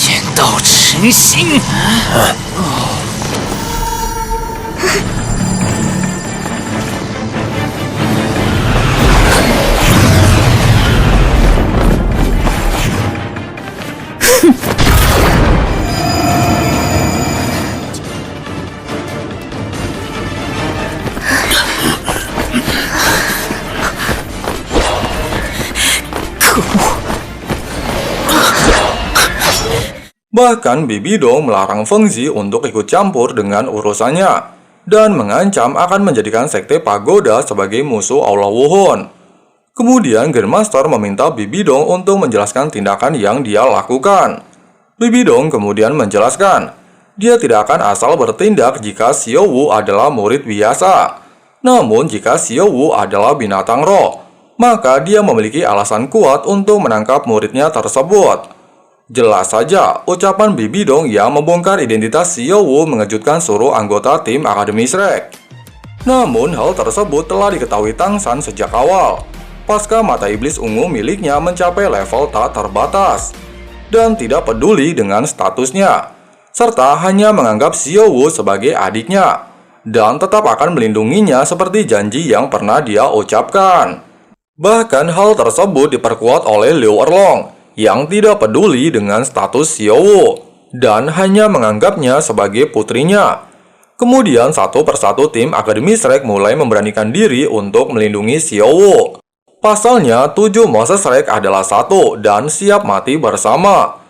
剑道成型。Bahkan Bibi Dong melarang Feng Zi untuk ikut campur dengan urusannya dan mengancam akan menjadikan sekte pagoda sebagai musuh Aula Wuhun. Kemudian Grandmaster meminta Bibi Dong untuk menjelaskan tindakan yang dia lakukan. Bibi Dong kemudian menjelaskan, dia tidak akan asal bertindak jika Xiao Wu adalah murid biasa. Namun jika Xiao Wu adalah binatang roh, maka dia memiliki alasan kuat untuk menangkap muridnya tersebut. Jelas saja, ucapan Bibi Dong yang membongkar identitas Xiao Wu mengejutkan seluruh anggota tim Akademi Shrek. Namun hal tersebut telah diketahui Tang San sejak awal, pasca mata iblis ungu miliknya mencapai level tak terbatas, dan tidak peduli dengan statusnya, serta hanya menganggap Xiao Wu sebagai adiknya, dan tetap akan melindunginya seperti janji yang pernah dia ucapkan. Bahkan hal tersebut diperkuat oleh Liu Erlong, yang tidak peduli dengan status Xiao Wu dan hanya menganggapnya sebagai putrinya. Kemudian satu persatu tim Akademi Shrek mulai memberanikan diri untuk melindungi Xiao Wu. Pasalnya 7 Moses Shrek adalah satu dan siap mati bersama.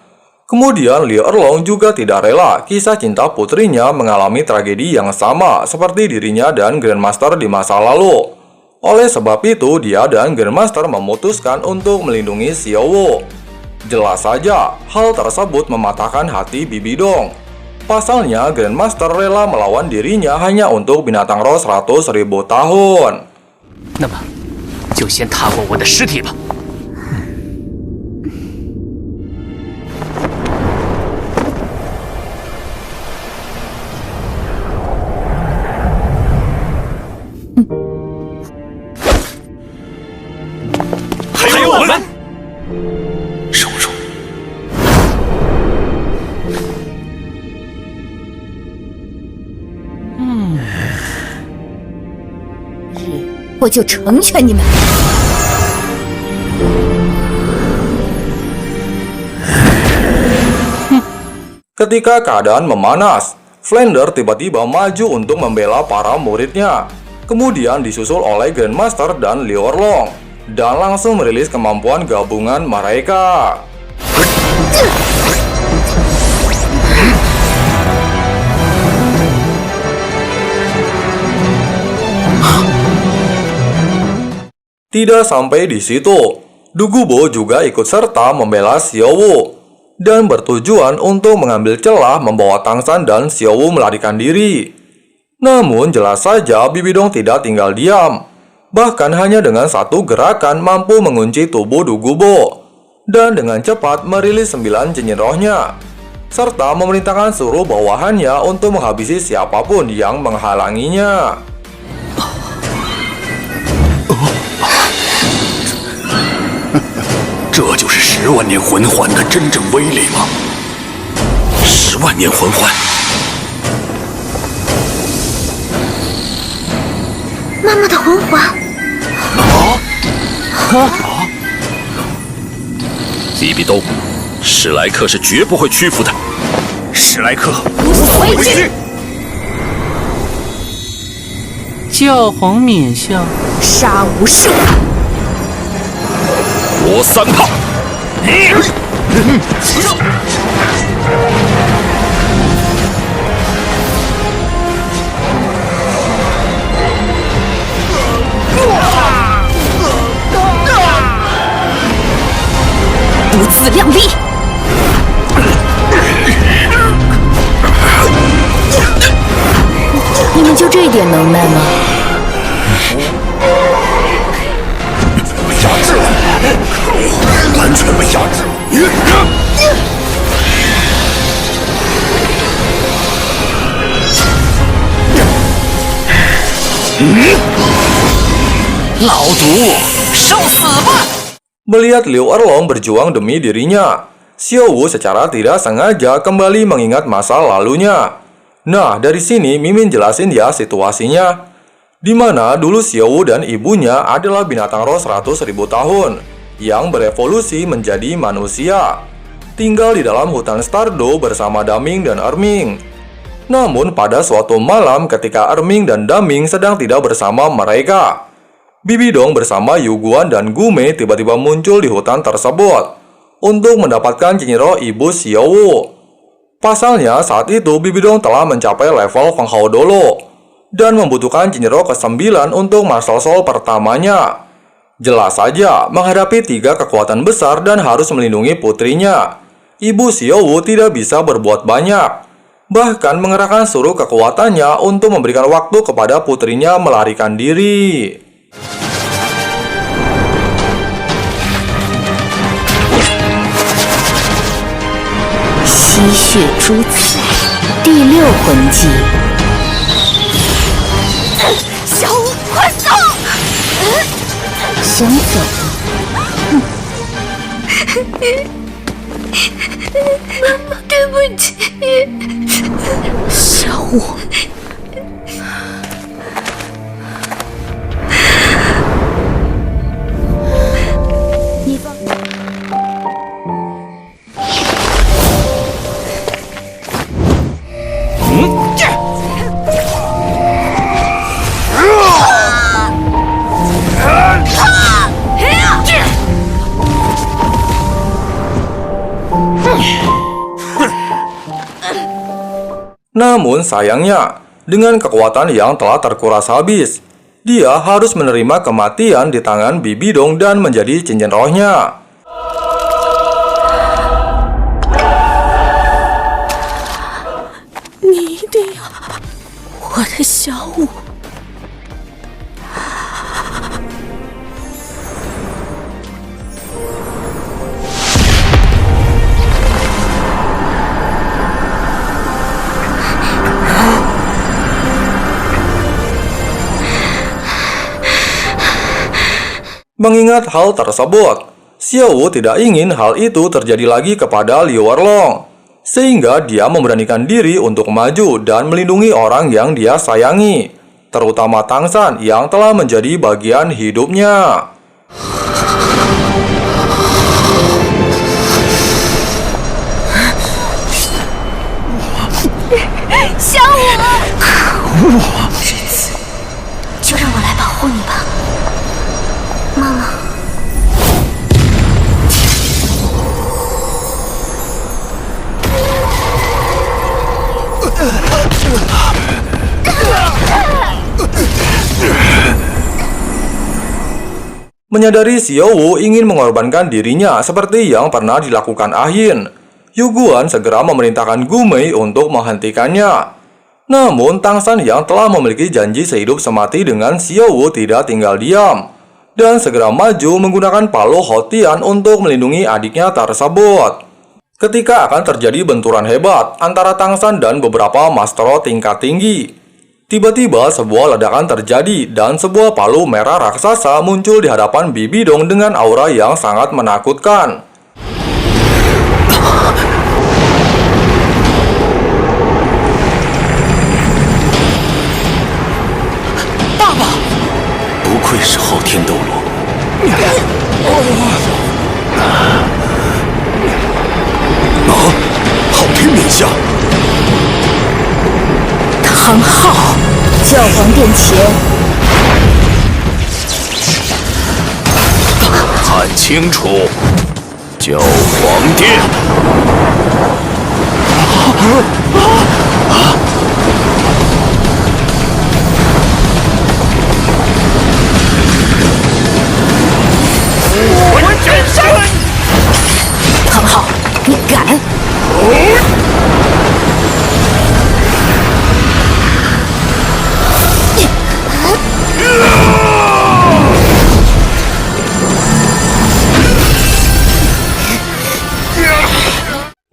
Kemudian Liu Erlong juga tidak rela kisah cinta putrinya mengalami tragedi yang sama seperti dirinya dan Grandmaster di masa lalu. Oleh sebab itu dia dan Grandmaster memutuskan untuk melindungi Xiao Wu. Jelas saja, hal tersebut mematahkan hati Bibi Dong. Pasalnya, Grandmaster rela melawan dirinya hanya untuk binatang roh 100.000 tahun. 那么，就先踏过我的尸体吧。还有我们。 我就成全你们。Ketika keadaan memanas, Flander tiba-tiba maju untuk membela para muridnya. Kemudian disusul oleh Grandmaster dan Liu Erlong, dan langsung merilis kemampuan gabungan mereka. Tidak sampai di situ, Dugubo juga ikut serta membela Xiaowu dan bertujuan untuk mengambil celah membawa Tangsan dan Xiaowu melarikan diri. Namun jelas saja Bibidong tidak tinggal diam. Bahkan hanya dengan satu gerakan mampu mengunci tubuh Dugubo dan dengan cepat merilis 9 cincin rohnya, serta memerintahkan seluruh bawahannya untuk menghabisi siapapun yang menghalanginya. 这就是10万年魂环的真正威力吗？10万年魂环，妈妈的魂环。比比东，史莱克是绝不会屈服的。史莱克，无所畏惧。教皇冕下，杀无赦。罗三炮。不自量力！你们就这点能耐吗？压制了，完全被压制了。老毒，受死吧！ Melihat Liu Erlong berjuang demi dirinya, Xiaowu secara tidak sengaja kembali mengingat masa lalunya. Nah, dari sini Mimin jelasin ya situasinya. Di mana dulu Xiaowu dan ibunya adalah binatang roh 100.000 tahun yang berevolusi menjadi manusia. Tinggal di dalam hutan Stardo bersama Daming dan Erming. Namun pada suatu malam ketika Erming dan Daming sedang tidak bersama mereka, Bibidong bersama Yuguan dan Gume tiba-tiba muncul di hutan tersebut untuk mendapatkan cincin roh ibu Xiaowu. Pasalnya saat itu Bibidong telah mencapai level Feng Hao Dolo dan membutuhkan cincin roh ke-9 untuk Martial Soul pertamanya. Jelas saja menghadapi 3 kekuatan besar dan harus melindungi putrinya, ibu Xiaowu tidak bisa berbuat banyak. Bahkan mengerahkan seluruh kekuatannya untuk memberikan waktu kepada putrinya melarikan diri. 吸血诸子第6魂技。小五，快走！想走？妈妈，对不起。小五。你放。 Namun sayangnya, dengan kekuatan yang telah terkuras habis, dia harus menerima kematian di tangan Bibidong dan menjadi cincin rohnya. 你一定要，我的小五。 Mengingat hal tersebut, Xiaowu tidak ingin hal itu terjadi lagi kepada Liu Erlong, sehingga dia memberanikan diri untuk maju dan melindungi orang yang dia sayangi, terutama Tangsan yang telah menjadi bagian hidupnya. Xiaowu，这次就让我来保护你吧。 妈妈， Menyadari Xiao Wu ingin mengorbankan dirinya seperti yang pernah dilakukan Ah Yin, Yu Guan segera memerintahkan Gu Mei untuk menghentikannya. Namun Tang San yang telah memiliki janji sehidup semati dengan Xiao Wu tidak tinggal diam dan segera maju menggunakan palu Hotian untuk melindungi adiknya tersebut. Ketika akan terjadi benturan hebat antara Tang San dan beberapa mastro tingkat tinggi, tiba-tiba sebuah ledakan terjadi dan sebuah palu merah raksasa muncul di hadapan Bibi Dong dengan aura yang sangat menakutkan.不愧是昊天斗罗。昊天冕下，唐昊，教皇殿前，看清楚，教皇殿。混真身！唐昊，你敢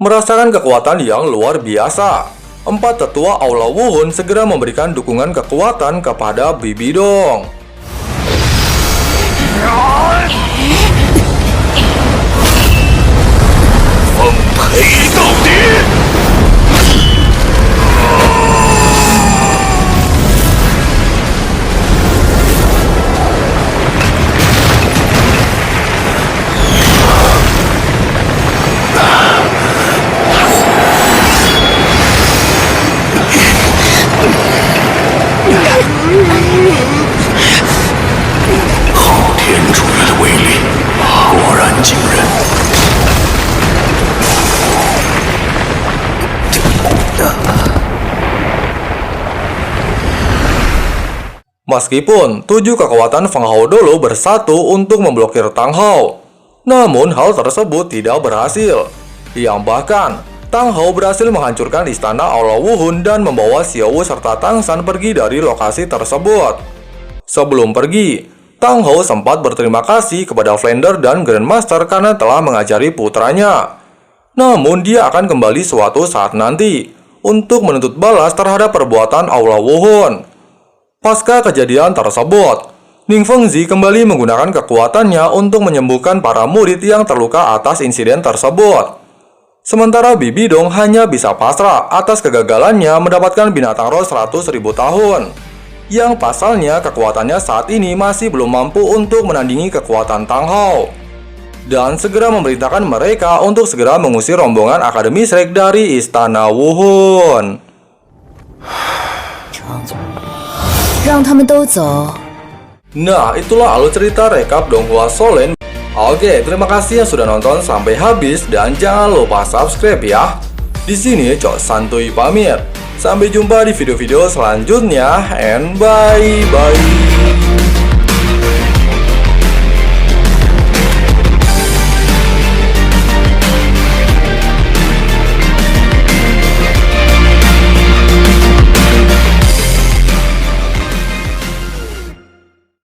？Merasakan kekuatan yang luar biasa, 4 tetua Aula Wuhun segera memberikan dukungan kekuatan kepada Bibi Dong. Meskipun 7 kekuatan Feng Hao dulu bersatu untuk memblokir Tang Hao, namun hal tersebut tidak berhasil. Yang bahkan, Tang Hao berhasil menghancurkan istana Aula Wuhun dan membawa Xiao Wu serta Tang San pergi dari lokasi tersebut. Sebelum pergi, Tang Hao sempat berterima kasih kepada Flander dan Grandmaster karena telah mengajari putranya. Namun dia akan kembali suatu saat nanti untuk menuntut balas terhadap perbuatan Aula Wuhun. Pasca kejadian tersebut, Ning Fengzi kembali menggunakan kekuatannya untuk menyembuhkan para murid yang terluka atas insiden tersebut. Sementara Bibi Dong hanya bisa pasrah atas kegagalannya mendapatkan binatang roh 100.000 tahun, yang pasalnya kekuatannya saat ini masih belum mampu untuk menandingi kekuatan Tang Hao, dan segera memerintahkan mereka untuk segera mengusir rombongan Akademi Shrek dari Istana Wuhun. 让他们都走。 Nah, itulah alur cerita rekap Donghua Solen. Oke, terima kasih yang sudah nonton sampai habis dan jangan lupa subscribe ya. Di sini Cok Santuy pamit. Sampai jumpa di video-video selanjutnya and bye bye.